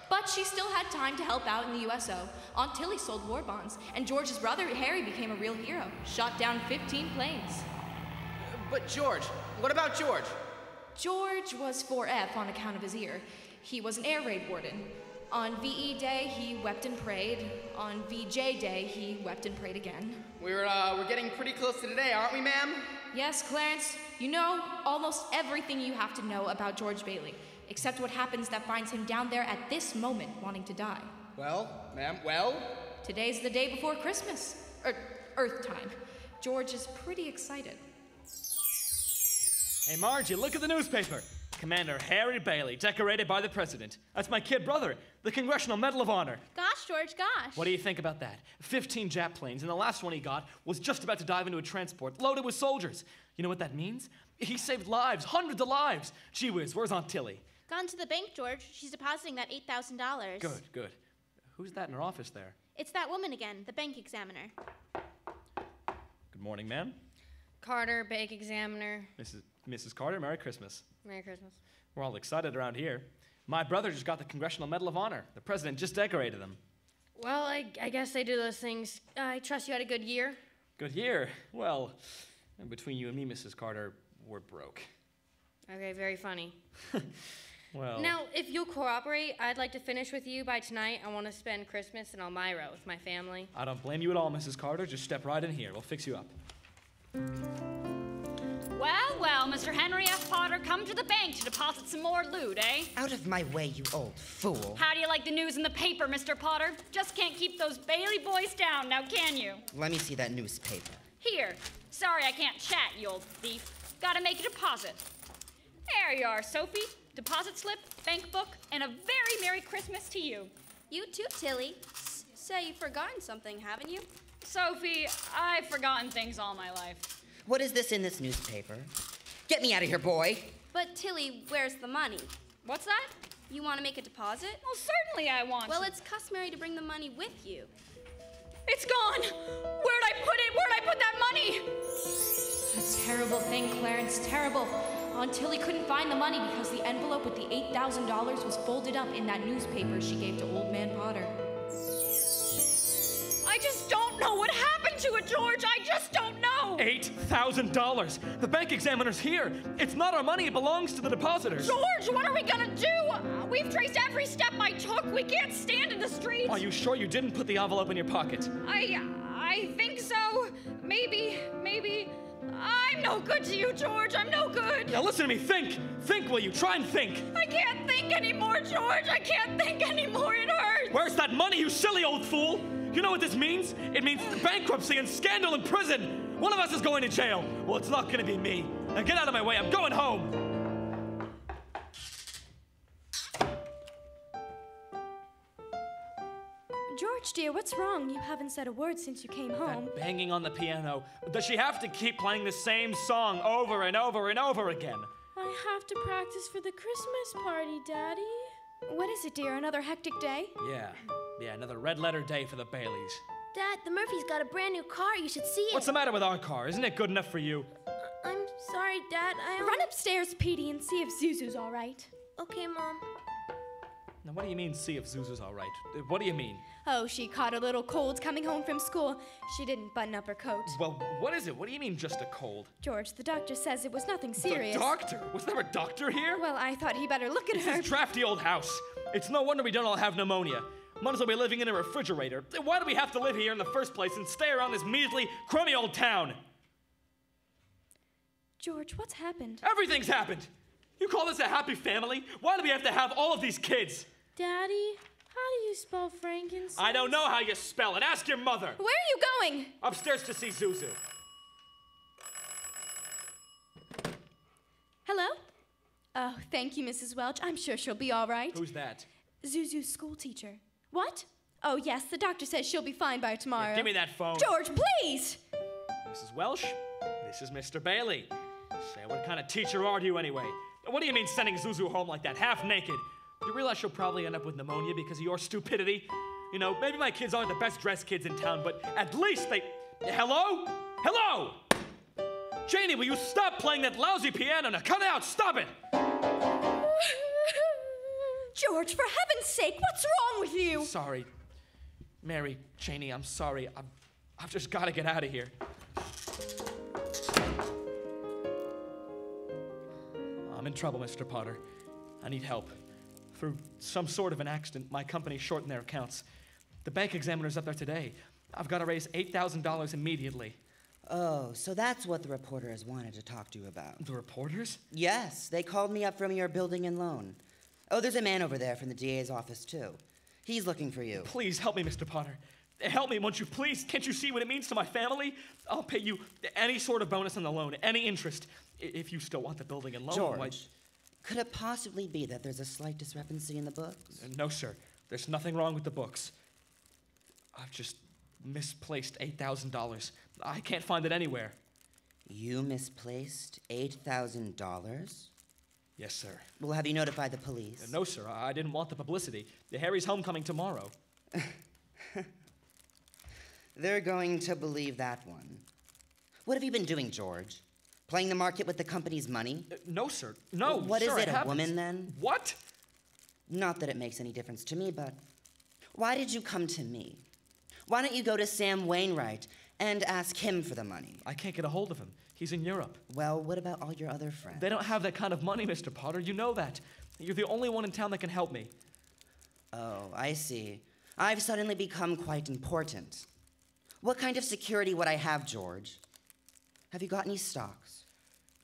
But she still had time to help out in the USO. Aunt Tilly sold war bonds, and George's brother, Harry, became a real hero. Shot down 15 planes. But George, what about George? George was 4F on account of his ear. He was an air raid warden. On VE Day, he wept and prayed. On VJ Day, he wept and prayed again. We're getting pretty close to today, aren't we, ma'am? Yes, Clarence. You know almost everything you have to know about George Bailey, except what happens that finds him down there at this moment wanting to die. Well, ma'am, well? Today's the day before Christmas. Earth time. George is pretty excited. Hey, Margie, look at the newspaper. Commander Harry Bailey, decorated by the president. That's my kid brother, the Congressional Medal of Honor. Gosh, George, gosh. What do you think about that? 15 Jap planes, and the last one he got was just about to dive into a transport loaded with soldiers. You know what that means? He saved lives, hundreds of lives. Gee whiz, where's Aunt Tilly? Gone to the bank, George. She's depositing that $8,000. Good, good. Who's that in her office there? It's that woman again, the bank examiner. Good morning, ma'am. Carter, bank examiner. Mrs. Carter, Merry Christmas. Merry Christmas. We're all excited around here. My brother just got the Congressional Medal of Honor. The president just decorated them. Well, I guess they do those things. I trust you had a good year. Good year. Well, between you and me, Mrs. Carter, we're broke. Okay, very funny. Well... Now, if you'll cooperate, I'd like to finish with you by tonight. I want to spend Christmas in Elmira with my family. I don't blame you at all, Mrs. Carter. Just step right in here. We'll fix you up. Well, well, Mr. Henry F. Potter, come to the bank to deposit some more loot, eh? Out of my way, you old fool. How do you like the news in the paper, Mr. Potter? Just can't keep those Bailey boys down, now can you? Let me see that newspaper. Here. Sorry I can't chat, you old thief. Gotta make a deposit. There you are, Sophie. Deposit slip, bank book, and a very Merry Christmas to you. You too, Tilly. Say you've forgotten something, haven't you? Sophie, I've forgotten things all my life. What is this in this newspaper? Get me out of here, boy. But Tilly, where's the money? What's that? You want to make a deposit? Well, certainly I want Well, to. it's customary to bring the money with you. It's gone! Where'd I put it? Where'd I put that money? A terrible thing, Clarence, terrible. Aunt Tilly couldn't find the money because the envelope with the $8,000 was folded up in that newspaper she gave to Old Man Potter. I just don't know what happened to it, George. I just don't know. $8,000. The bank examiner's here. It's not our money. It belongs to the depositors. George, what are we gonna do? We've traced every step I took. We can't stand in the streets. Are you sure you didn't put the envelope in your pocket? I think so. Maybe. I'm no good to you, George. I'm no good. Now listen to me. Think. Think, will you? Try and think. I can't think anymore, George. I can't think anymore. It hurts. Where's that money, you silly old fool? You know what this means? It means bankruptcy and scandal and prison. One of us is going to jail. Well, it's not going to be me. Now get out of my way. I'm going home. George, dear, what's wrong? You haven't said a word since you came home. That banging on the piano. Does she have to keep playing the same song over and over and over again? I have to practice for the Christmas party, Daddy. What is it, dear? Another hectic day? Yeah, another red letter day for the Baileys. Dad, the Murphys got a brand new car. You should see it. What's the matter with our car? Isn't it good enough for you? I'm sorry, Dad. Run upstairs, Petey, and see if Zuzu's all right. Okay, Mom. Now, what do you mean, see if Zuzu's all right? What do you mean? Oh, she caught a little cold coming home from school. She didn't button up her coat. Well, what is it? What do you mean, just a cold? George, the doctor says it was nothing serious. The doctor? Was there a doctor here? Well, I thought he better look at her. This drafty old house. It's no wonder we don't all have pneumonia. Might as well be living in a refrigerator. Why do we have to live here in the first place and stay around this measly, crummy old town? George, what's happened? Everything's happened. You call this a happy family? Why do we have to have all of these kids? Daddy, how do you spell frankincense? I don't know how you spell it. Ask your mother. Where are you going? Upstairs to see Zuzu. Hello? Oh, thank you, Mrs. Welch. I'm sure she'll be all right. Who's that? Zuzu's school teacher. What? Oh, yes, the doctor says she'll be fine by tomorrow. Yeah, give me that phone. George, please! Mrs. Welsh, this is Mr. Bailey. Say, what kind of teacher are you anyway? What do you mean sending Zuzu home like that, half naked? You realize she'll probably end up with pneumonia because of your stupidity? You know, maybe my kids aren't the best dressed kids in town, but at least they... Hello? Hello? Janie, will you stop playing that lousy piano now? Cut it out, stop it! George, for heaven's sake, what's wrong with you? Sorry. Mary, Janie, I'm sorry. I've just got to get out of here. I'm in trouble, Mr. Potter. I need help. Through some sort of an accident, my company shortened their accounts. The bank examiner's up there today. I've got to raise $8,000 immediately. Oh, so that's what the reporters wanted to talk to you about. The reporters? Yes, they called me up from your building and loan. Oh, there's a man over there from the DA's office, too. He's looking for you. Please help me, Mr. Potter. Help me, won't you please? Can't you see what it means to my family? I'll pay you any sort of bonus on the loan, any interest, if you still want the building and loan. George, could it possibly be that there's a slight discrepancy in the books? No, sir. There's nothing wrong with the books. I've just misplaced $8,000. I can't find it anywhere. You misplaced $8,000? Yes, sir. Well, have you notified the police? No, sir. I didn't want the publicity. Harry's homecoming tomorrow. They're going to believe that one. What have you been doing, George? Playing the market with the company's money? No, sir. No, well, what sir, is it, I a haven't. woman, then? What? Not that it makes any difference to me, but why did you come to me? Why don't you go to Sam Wainwright and ask him for the money? I can't get a hold of him. He's in Europe. Well, what about all your other friends? They don't have that kind of money, Mr. Potter. You know that. You're the only one in town that can help me. Oh, I see. I've suddenly become quite important. What kind of security would I have, George? Have you got any stocks?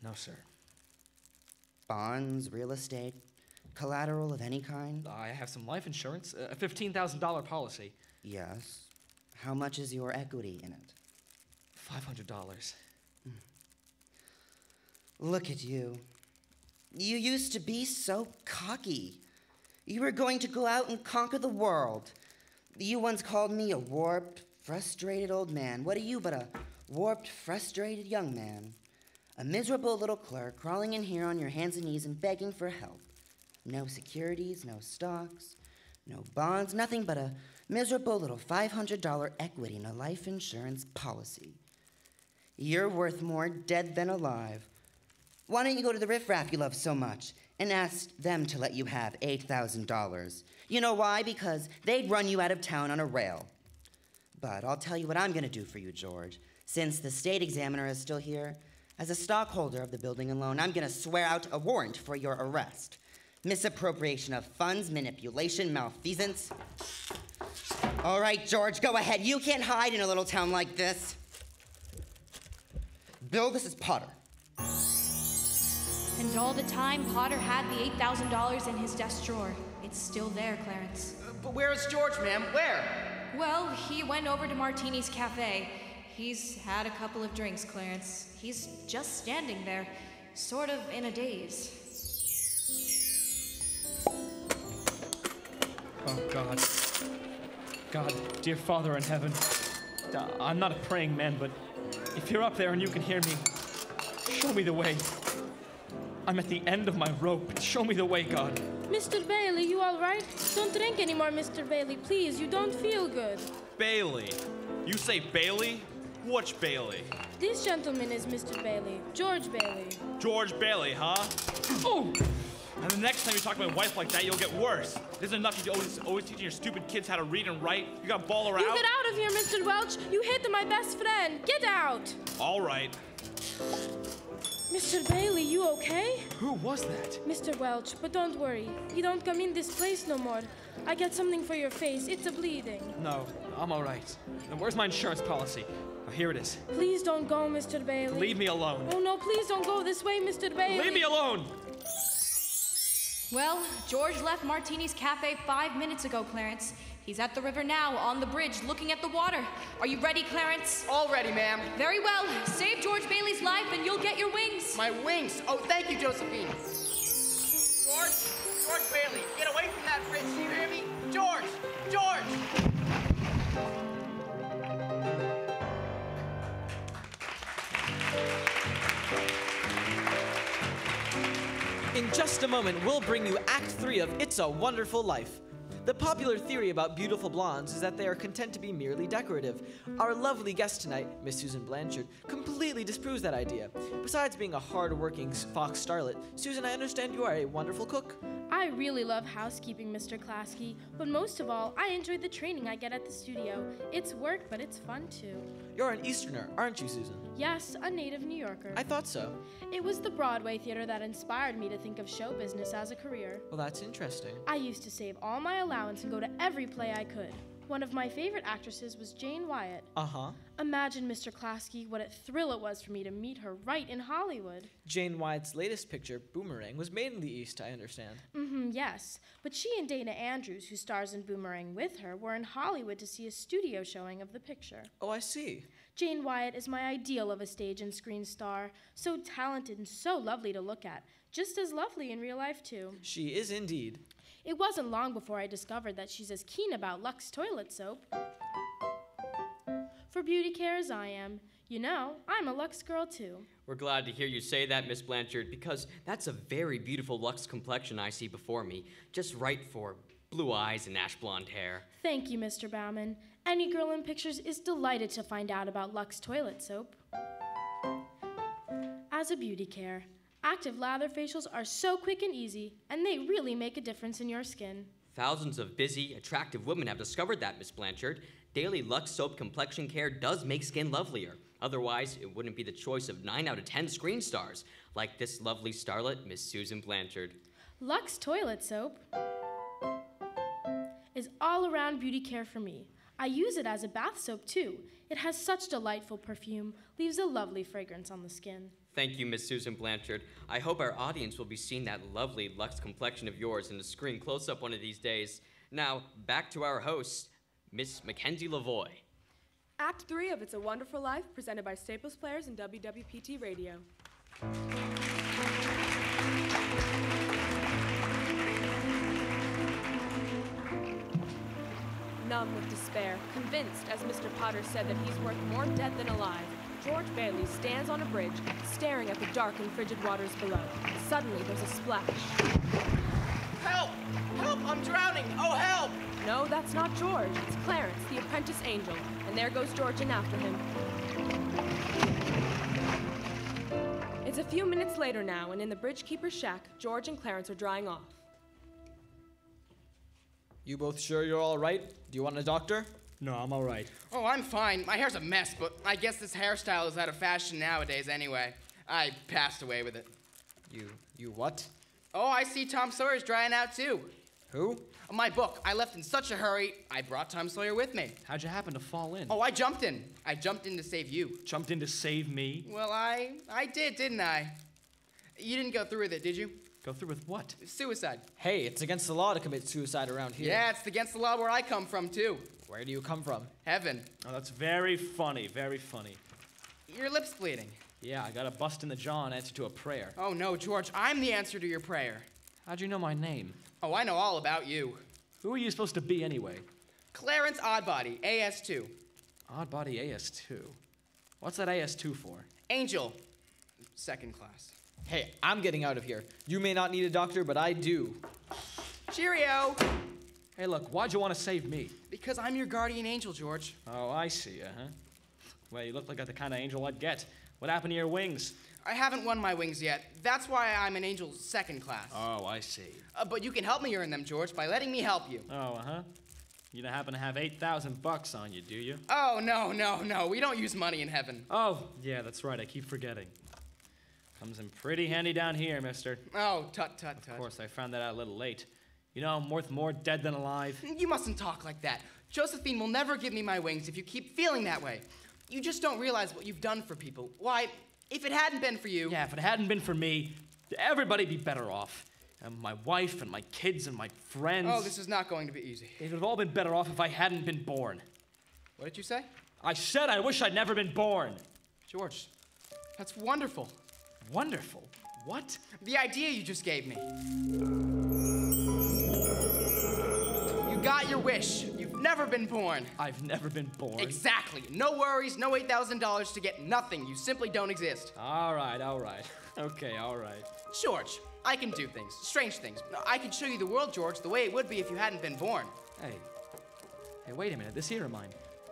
No, sir. Bonds, real estate, collateral of any kind? I have some life insurance, a $15,000 policy. Yes. How much is your equity in it? $500. Look at you. You used to be so cocky. You were going to go out and conquer the world. You once called me a warped, frustrated old man. What are you but a warped, frustrated young man? A miserable little clerk crawling in here on your hands and knees and begging for help. No securities, no stocks, No bonds, nothing but a miserable little $500 equity in a life insurance policy. You're worth more dead than alive. Why don't you go to the riffraff you love so much and ask them to let you have $8,000? You know why? Because they'd run you out of town on a rail. But I'll tell you what I'm going to do for you, George. Since the state examiner is still here, as a stockholder of the building and loan, I'm going to swear out a warrant for your arrest. Misappropriation of funds, manipulation, malfeasance. All right, George, go ahead. You can't hide in a little town like this. Bill, this is Potter. And all the time, Potter had the $8,000 in his desk drawer. It's still there, Clarence. But where is George, ma'am? Where? Well, he went over to Martini's Cafe. He's had a couple of drinks, Clarence. He's just standing there, sort of in a daze. Oh, God. God, dear Father in heaven, I'm not a praying man, but if you're up there and you can hear me, show me the way. I'm at the end of my rope. Show me the way, God. Mr. Bailey, you all right? Don't drink anymore, Mr. Bailey, please. You don't feel good. Bailey? You say Bailey? Which Bailey? This gentleman is Mr. Bailey, George Bailey. George Bailey, huh? Oh! And the next time you talk to my wife like that, you'll get worse. It isn't enough you always teaching your stupid kids how to read and write. You gotta ball her out. You get out of here, Mr. Welch. You hit my best friend. Get out. All right. Mr. Bailey, you okay? Who was that? Mr. Welch, but don't worry. You don't come in this place no more. I got something for your face. It's a bleeding. No, I'm all right. Now, where's my insurance policy? Oh, here it is. Please don't go, Mr. Bailey. Leave me alone. Oh, no, please don't go this way, Mr. Bailey. Leave me alone! Well, George left Martini's Cafe 5 minutes ago, Clarence. He's at the river now, on the bridge, looking at the water. Are you ready, Clarence? All ready, ma'am. Very well. Save George Bailey's life and you'll get your wings. My wings? Oh, thank you, Josephine. George Bailey, get away from that bridge. Do you hear me? George! George! In just a moment, we'll bring you Act 3 of It's a Wonderful Life. The popular theory about beautiful blondes is that they are content to be merely decorative. Our lovely guest tonight, Miss Susan Blanchard, completely disproves that idea. Besides being a hard-working Fox starlet, Susan, I understand you are a wonderful cook. I really love housekeeping, Mr. Klasky, but most of all, I enjoy the training I get at the studio. It's work, but it's fun too. You're an Easterner, aren't you, Susan? Yes, a native New Yorker. I thought so. It was the Broadway theater that inspired me to think of show business as a career. Well, that's interesting. I used to save all my allowance and go to every play I could. One of my favorite actresses was Jane Wyatt. Uh-huh. Imagine, Mr. Klasky, what a thrill it was for me to meet her right in Hollywood. Jane Wyatt's latest picture, Boomerang, was made in the East, I understand. Yes. But she and Dana Andrews, who stars in Boomerang with her, were in Hollywood to see a studio showing of the picture. Oh, I see. Jane Wyatt is my ideal of a stage and screen star. So talented and so lovely to look at. Just as lovely in real life, too. She is indeed. It wasn't long before I discovered that she's as keen about Lux toilet soap for beauty care as I am. You know, I'm a Lux girl, too. We're glad to hear you say that, Miss Blanchard, because that's a very beautiful Lux complexion I see before me. Just right for blue eyes and ash blonde hair. Thank you, Mr. Bauman. Any girl in pictures is delighted to find out about Lux toilet soap. As a beauty care, active lather facials are so quick and easy, and they really make a difference in your skin. Thousands of busy, attractive women have discovered that, Miss Blanchard. Daily Lux Soap complexion care does make skin lovelier. Otherwise, it wouldn't be the choice of 9 out of 10 screen stars, like this lovely starlet, Miss Susan Blanchard. Lux toilet soap is all-around beauty care for me. I use it as a bath soap, too. It has such delightful perfume, leaves a lovely fragrance on the skin. Thank you, Miss Susan Blanchard. I hope our audience will be seeing that lovely Lux complexion of yours in the screen close-up one of these days. Now, back to our host, Miss Mackenzie Lavoie. Act 3 of It's a Wonderful Life, presented by Staples Players and WWPT Radio. Numb with despair, convinced, as Mr. Potter said, that he's worth more dead than alive, George Bailey stands on a bridge, staring at the dark and frigid waters below. Suddenly, there's a splash. Help! Help! I'm drowning! Oh, help! that's not George. It's Clarence, the apprentice angel. And there goes George in after him. It's a few minutes later now, and in the bridge keeper's shack, George and Clarence are drying off. You both sure you're all right? Do you want a doctor? No, I'm all right. Oh, I'm fine. My hair's a mess, but I guess this hairstyle is out of fashion nowadays anyway. I passed away with it. You what? Oh, I see Tom Sawyer's drying out too. Who? My book. I left in such a hurry, I brought Tom Sawyer with me. How'd you happen to fall in? Oh, I jumped in. I jumped in to save you. Jumped in to save me? Well, I did, didn't I? You didn't go through with it, did you? Go through with what? Suicide. Hey, it's against the law to commit suicide around here. Yeah, it's against the law where I come from, too. Where do you come from? Heaven. Oh, that's very funny, very funny. Your lip's bleeding. Yeah, I got a bust in the jaw in answer to a prayer. Oh, no, George, I'm the answer to your prayer. How'd you know my name? Oh, I know all about you. Who are you supposed to be anyway? Clarence Oddbody, AS2. Oddbody AS2? What's that AS2 for? Angel. Second class. Hey, I'm getting out of here. You may not need a doctor, but I do. Cheerio! Hey, look, why'd you want to save me? Because I'm your guardian angel, George. Oh, I see, Well, you look like the kind of angel I'd get. What happened to your wings? I haven't won my wings yet. That's why I'm an angel second class. Oh, I see. But you can help me earn them, George, by letting me help you. Oh, You don't happen to have $8,000 on you, do you? Oh, no. We don't use money in heaven. Oh, yeah, that's right. I keep forgetting. Comes in pretty handy down here, mister. Oh, tut. Of course, I found that out a little late. You know, I'm worth more dead than alive. You mustn't talk like that. Josephine will never give me my wings if you keep feeling that way. You just don't realize what you've done for people. Why, if it hadn't been for you... Yeah, if it hadn't been for me, everybody'd be better off. And my wife and my kids and my friends... Oh, this is not going to be easy. They'd have all been better off if I hadn't been born. What did you say? I said I wish I'd never been born. George, that's wonderful. Wonderful? What? The idea you just gave me. You got your wish. You've never been born. I've never been born. Exactly. No worries, no $8,000 to get nothing. You simply don't exist. All right. Okay, all right. George, I can do things, strange things. I can show you the world, George, the way it would be if you hadn't been born. Hey, wait a minute. This ear of mine.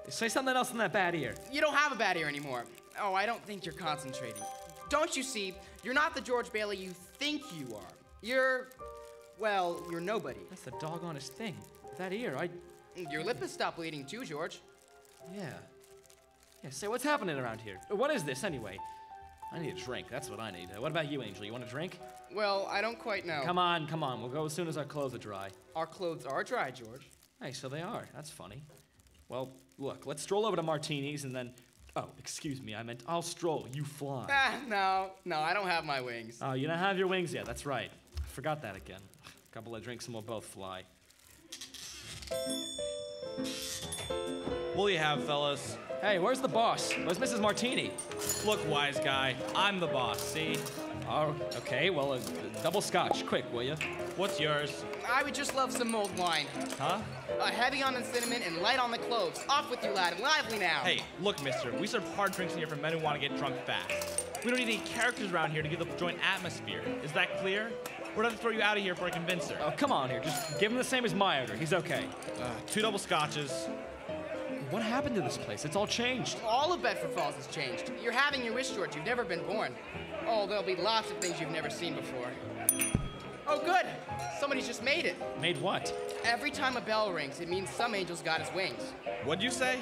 Say something else in that bad ear. You don't have a bad ear anymore. Oh, I don't think you're concentrating. Don't you see? You're not the George Bailey you think you are. You're nobody. That's the doggonest thing. That ear, Your lip has stopped bleeding too, George. Yeah, say, what's happening around here? What is this, anyway? I need a drink. That's what I need. What about you, Angel? You want a drink? Well, I don't quite know. Come on. We'll go as soon as our clothes are dry. Our clothes are dry, George. Hey, so they are. That's funny. Well, look, let's stroll over to Martini's and then... Oh, excuse me, I meant I'll stroll, you fly. No, I don't have my wings. Oh, you don't have your wings yet, that's right. I forgot that again. A couple of drinks and we'll both fly. What'll you have, fellas? Hey, where's the boss? Where's Mrs. Martini? Look, wise guy, I'm the boss, see? Oh, okay, well, double scotch, quick, will you? What's yours? I would just love some mulled wine. Huh? Heavy on the cinnamon and light on the cloves. Off with you, lad, and lively now. Hey, look, mister, we serve hard drinks in here for men who want to get drunk fast. We don't need any characters around here to give the joint atmosphere. Is that clear? We're not to throw you out of here for a convincer. Oh, come on here, just give him the same as my order. He's okay. 2 double scotches. What happened to this place? It's all changed. All of Bedford Falls has changed. You're having your wish, George. You've never been born. Oh, there'll be lots of things you've never seen before. Oh, good. Somebody's just made it. Made what? Every time a bell rings, it means some angel's got his wings. What'd you say?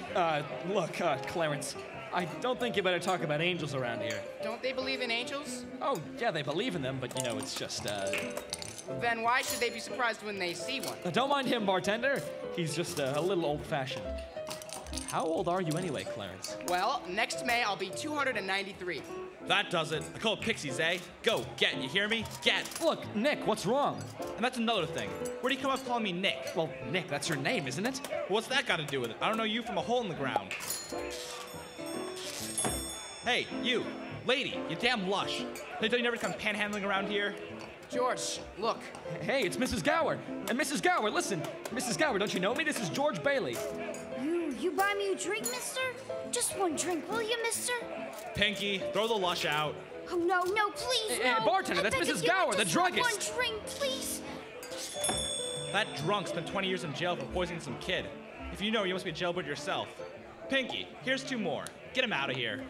Look, Clarence, I don't think you better talk about angels around here. Don't they believe in angels? Oh, yeah, they believe in them, but, it's just, Then why should they be surprised when they see one? Don't mind him, bartender. He's just a little old-fashioned. How old are you anyway, Clarence? Well, next May, I'll be 293. That does it. I call it pixies, eh? Go, get, you hear me? Get. Look, Nick, what's wrong? And that's another thing. Where do you come up calling me Nick? Well, Nick, that's your name, isn't it? What's that got to do with it? I don't know you from a hole in the ground. Hey, you, lady, you damn lush. They tell you never come panhandling around here? George, look. Hey, it's Mrs. Gower. And Mrs. Gower, listen. Mrs. Gower, don't you know me? This is George Bailey. You buy me a drink, mister? Just one drink, will you, mister? Pinky, throw the lush out. Oh, no, please, Hey, bartender, that's Mrs. Gower, the druggist. One drink, please. That drunk spent 20 years in jail for poisoning some kid. If you know, you must be a jailbird yourself. Pinky, here's 2 more. Get him out of here.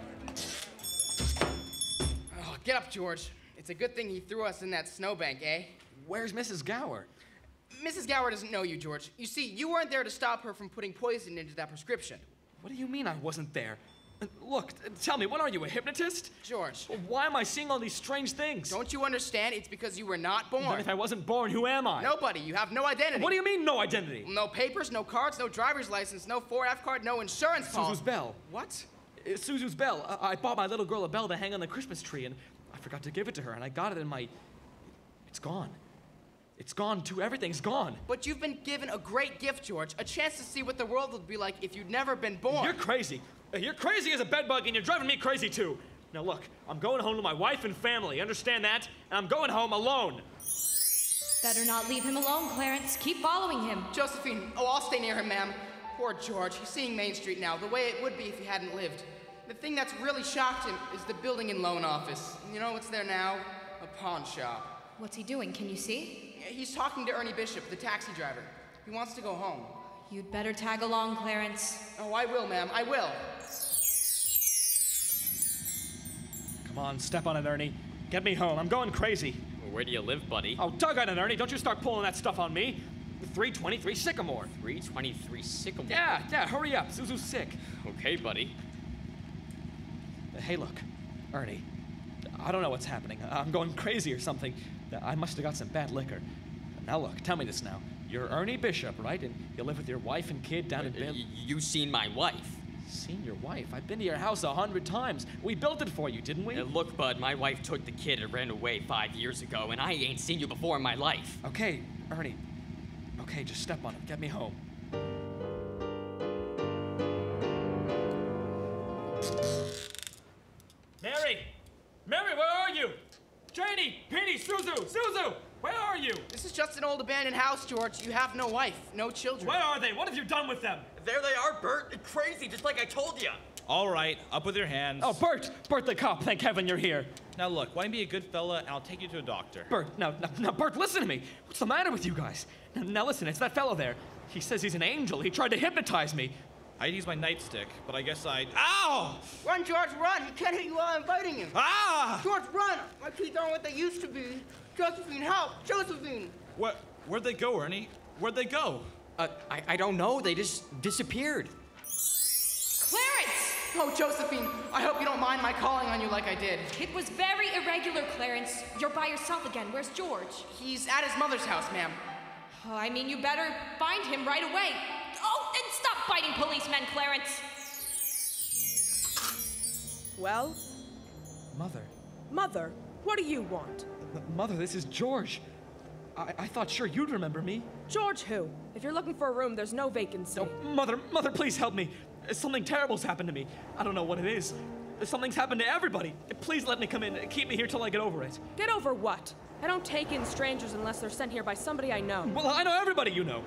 Oh, get up, George. It's a good thing he threw us in that snowbank, eh? Where's Mrs. Gower? Mrs. Gower doesn't know you, George. You see, you weren't there to stop her from putting poison into that prescription. What do you mean I wasn't there? Look, tell me, what are you, a hypnotist? George. Well, why am I seeing all these strange things? Don't you understand? It's because you were not born. Then if I wasn't born, who am I? Nobody. You have no identity. What do you mean, no identity? No papers, no cards, no driver's license, no 4F card, no insurance policy. Suzu's bell. What? Suzu's bell. I bought my little girl a bell to hang on the Christmas tree, and I forgot to give it to her, and I got it in my... It's gone. It's gone too. Everything's gone. But you've been given a great gift, George. A chance to see what the world would be like if you'd never been born. You're crazy. You're crazy as a bedbug, and you're driving me crazy too. Now look, I'm going home to my wife and family. Understand that? And I'm going home alone. Better not leave him alone, Clarence. Keep following him. Josephine, I'll stay near him, ma'am. Poor George. He's seeing Main Street now, the way it would be if he hadn't lived. The thing that's really shocked him is the building and loan office. You know what's there now? A pawn shop. What's he doing? Can you see? He's talking to Ernie Bishop, the taxi driver. He wants to go home. You'd better tag along, Clarence. Oh, I will, ma'am. I will. Come on, step on it, Ernie. Get me home. I'm going crazy. Well, where do you live, buddy? Oh, tug on it, Ernie. Don't you start pulling that stuff on me. 323 Sycamore. 323 Sycamore? Yeah, hurry up. Suzu's sick. Okay, buddy. Hey, look, Ernie. I don't know what's happening. I'm going crazy or something. I must have got some bad liquor. Now look, tell me this now. You're Ernie Bishop, right? And you live with your wife and kid down in Bill. You seen my wife? Seen your wife? I've been to your house 100 times. We built it for you, didn't we? Look, bud, my wife took the kid and ran away 5 years ago, and I ain't seen you before in my life. Okay, Ernie. Okay, just step on it. Get me home. Mary! Mary, where are you? Janie! Petey! Suzu! Where are you? This is just an old abandoned house, George. You have no wife, no children. Where are they? What have you done with them? There they are, Bert. Crazy, just like I told you. All right, up with your hands. Oh, Bert! Bert the cop, thank heaven you're here. Now look, why don't you be a good fella and I'll take you to a doctor. Bert, now, Bert, listen to me. What's the matter with you guys? Now listen, it's that fellow there. He says he's an angel. He tried to hypnotize me. I'd use my nightstick, but I guess I'd... Ow! Run, George, run! He can't hit you while I'm fighting him. Ah! George, run! My teeth aren't what they used to be. Josephine, help! Josephine! Where'd they go, Ernie? Where'd they go? I don't know. They just disappeared. Clarence! Oh, Josephine, I hope you don't mind my calling on you like I did. It was very irregular, Clarence. You're by yourself again. Where's George? He's at his mother's house, ma'am. Oh, I mean, you better find him right away. Oh, and stop fighting policemen, Clarence. Well? Mother, what do you want? Mother, this is George. I thought sure you'd remember me. George who? If you're looking for a room, there's no vacancy. Oh, Mother, please help me. Something terrible's happened to me. I don't know what it is. Something's happened to everybody. Please let me come in. Keep me here till I get over it. Get over what? I don't take in strangers unless they're sent here by somebody I know. Well, I know everybody you know.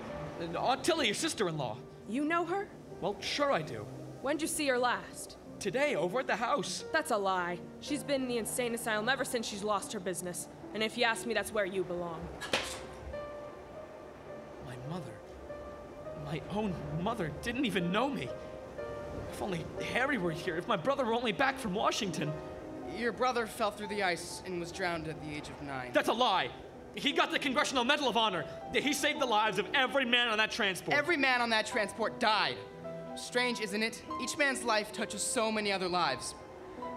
Aunt Tilly, your sister-in-law. You know her? Well, sure I do. When'd you see her last? Today, over at the house. That's a lie. She's been in the insane asylum ever since she's lost her business. And if you ask me, that's where you belong. My mother. My own mother didn't even know me. If only Harry were here, if my brother were only back from Washington. Your brother fell through the ice and was drowned at the age of 9. That's a lie. He got the Congressional Medal of Honor. He saved the lives of every man on that transport. Every man on that transport died. Strange, isn't it? Each man's life touches so many other lives.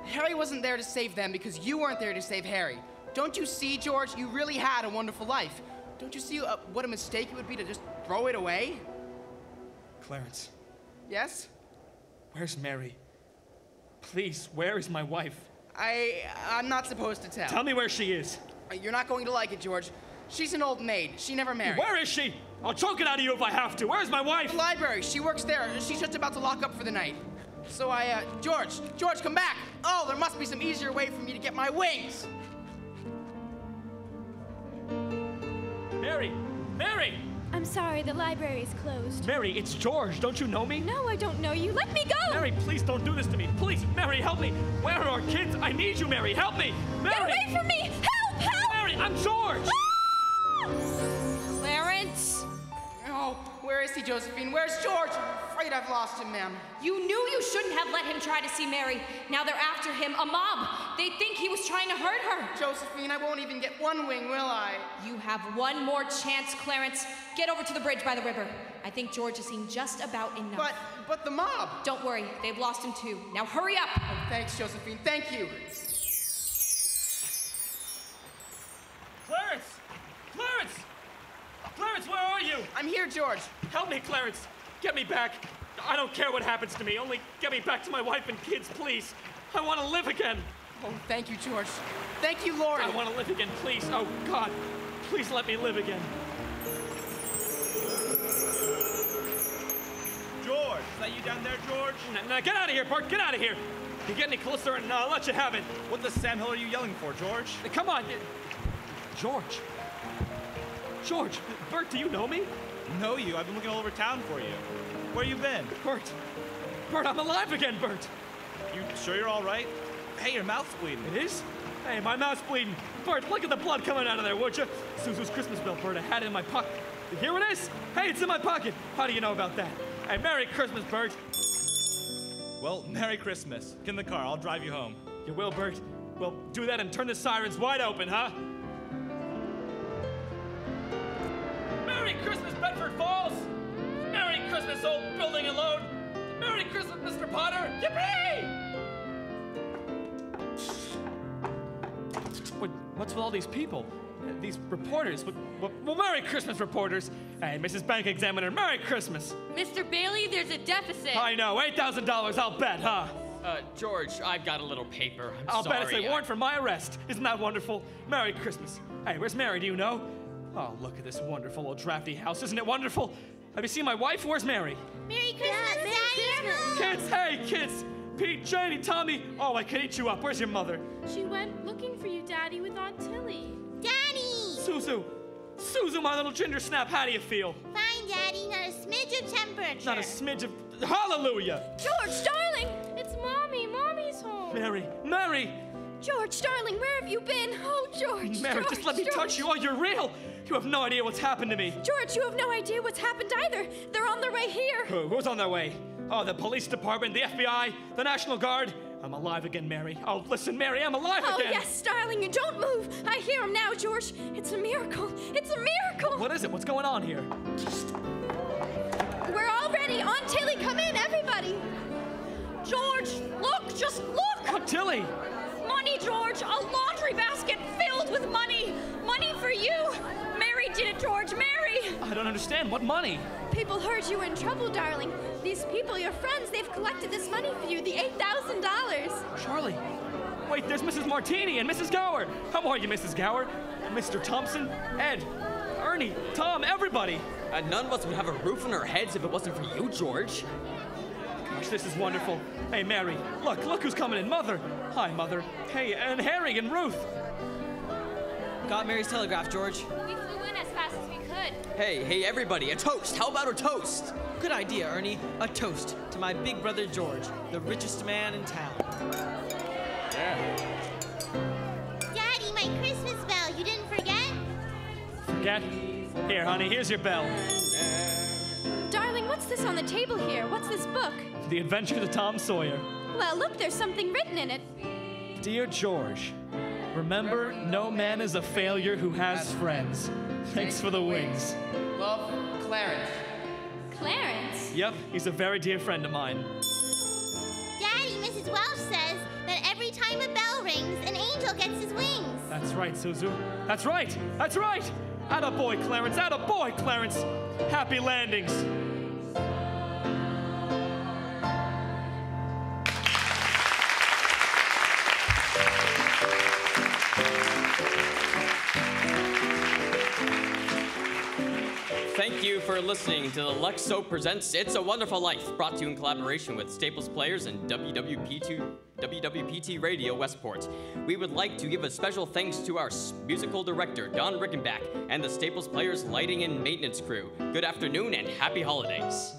Harry wasn't there to save them because you weren't there to save Harry. Don't you see, George? You really had a wonderful life. Don't you see what a mistake it would be to just throw it away? Clarence. Yes? Where's Mary? Please, where is my wife? I'm not supposed to tell. Tell me where she is. You're not going to like it, George. She's an old maid. She never married. Where is she? I'll choke it out of you if I have to. Where's my wife? The library. She works there. She's just about to lock up for the night. So George, come back. Oh, there must be some easier way for me to get my wings. Mary! I'm sorry, the library is closed. Mary, it's George. Don't you know me? No, I don't know you. Let me go! Mary, please don't do this to me. Please, Mary, help me. Where are our kids? I need you, Mary. Help me. Mary! Get away from me! Help! Mary, I'm George! Clarence! where is he, Josephine? Where's George? I'm afraid I've lost him, ma'am. You knew you shouldn't have let him try to see Mary. Now they're after him, a mob. They think he was trying to hurt her. Josephine, I won't even get one wing, will I? You have one more chance, Clarence. Get over to the bridge by the river. I think George has seen just about enough. But the mob. Don't worry, they've lost him too. Now hurry up. Oh, thanks, Josephine. Thank you. Clarence! Clarence! Clarence, where are you? I'm here, George. Help me, Clarence. Get me back. I don't care what happens to me. Only get me back to my wife and kids, please. I want to live again. Oh, thank you, George. Thank you, Lord. I want to live again, please. Oh, God. Please let me live again. George, is that you down there, George? Now, get out of here, Bert. Get out of here. You get any closer and I'll let you have it. What the Sam Hill are you yelling for, George? Come on. George. George. Bert, do you know me? Know you? I've been looking all over town for you. Where you been? Bert. Bert, I'm alive again, Bert. You sure you're all right? Hey, your mouth's bleeding. It is? Hey, my mouth's bleeding. Bert, look at the blood coming out of there, would you? Suzu's Christmas bell, Bert. I had it in my pocket. Here it is. Hey, it's in my pocket. How do you know about that? Hey, Merry Christmas, Bert. Well, Merry Christmas. Get in the car. I'll drive you home. You will, Bert? Well, do that and turn the sirens wide open, huh? Merry Christmas, Bedford Falls! Merry Christmas, old building and load! Merry Christmas, Mr. Potter! Yippee! What's with all these people? These reporters? Well, Merry Christmas, reporters! Hey, Mrs. Bank Examiner, Merry Christmas! Mr. Bailey, there's a deficit. I know, $8,000, I'll bet, huh? George, I've got a little paper. I'll bet it's a warrant for my arrest. Isn't that wonderful? Merry Christmas. Hey, where's Mary, do you know? Oh, look at this wonderful old drafty house. Isn't it wonderful? Have you seen my wife? Where's Mary? Merry Christmas, Daddy! Kids, hey, kids! Pete, Janie, Tommy. Oh, I could eat you up. Where's your mother? She went looking for you, Daddy, with Aunt Tilly. Daddy! Suzu! Suzu, my little ginger snap, how do you feel? Fine, Daddy. Not a smidge of temperature. Not a smidge of... Hallelujah! George, darling! It's Mommy. Mommy's home. Mary! Mary! George, darling, where have you been? Oh, George, Mary, George, just let me George. touch you. Oh, you're real. You have no idea what's happened to me. George, you have no idea what's happened either. They're on their way here. Who's on their way? Oh, the police department, the FBI, the National Guard. I'm alive again, Mary. Oh, listen, Mary, I'm alive again. Oh, yes, darling, you don't move. I hear him now, George. It's a miracle. It's a miracle. What is it? What's going on here? We're all ready. Aunt Tilly, come in, everybody. George, look, just look. Aunt Tilly. Money, George, a laundry basket filled with money. Money for you. Mary did it, George, Mary. I don't understand. What money? People heard you were in trouble, darling. These people, your friends, they've collected this money for you, the $8,000. Charlie. Wait, there's Mrs. Martini and Mrs. Gower. How are you, Mrs. Gower? Mr. Thompson, Ed, Ernie, Tom, everybody. And none of us would have a roof on our heads if it wasn't for you, George. Gosh, this is wonderful. Hey, Mary, look who's coming in. Mother. Hi, Mother. Hey, and Harry and Ruth. Got Mary's telegraph, George. We flew in as fast as we could. Hey, everybody, a toast. How about a toast? Good idea, Ernie. A toast to my big brother George, the richest man in town. Yeah. Daddy, my Christmas bell. You didn't forget? Forget? Here, honey, here's your bell. Darling, what's this on the table here? What's this book? The Adventures of Tom Sawyer. Well, look, there's something written in it. Dear George, remember, no man is a failure who has friends. Thanks for the wings. Love, Clarence. Clarence? Yep, he's a very dear friend of mine. Daddy, Mrs. Welsh says that every time a bell rings, an angel gets his wings. That's right, Suzu. That's right. That's right. Attaboy, Clarence. Attaboy, Clarence. Happy landings. Thank you for listening to the Lux Soap Presents It's a Wonderful Life, brought to you in collaboration with Staples Players and WWPT Radio Westport. We would like to give a special thanks to our musical director, Don Rickenback, and the Staples Players lighting and maintenance crew. Good afternoon and happy holidays.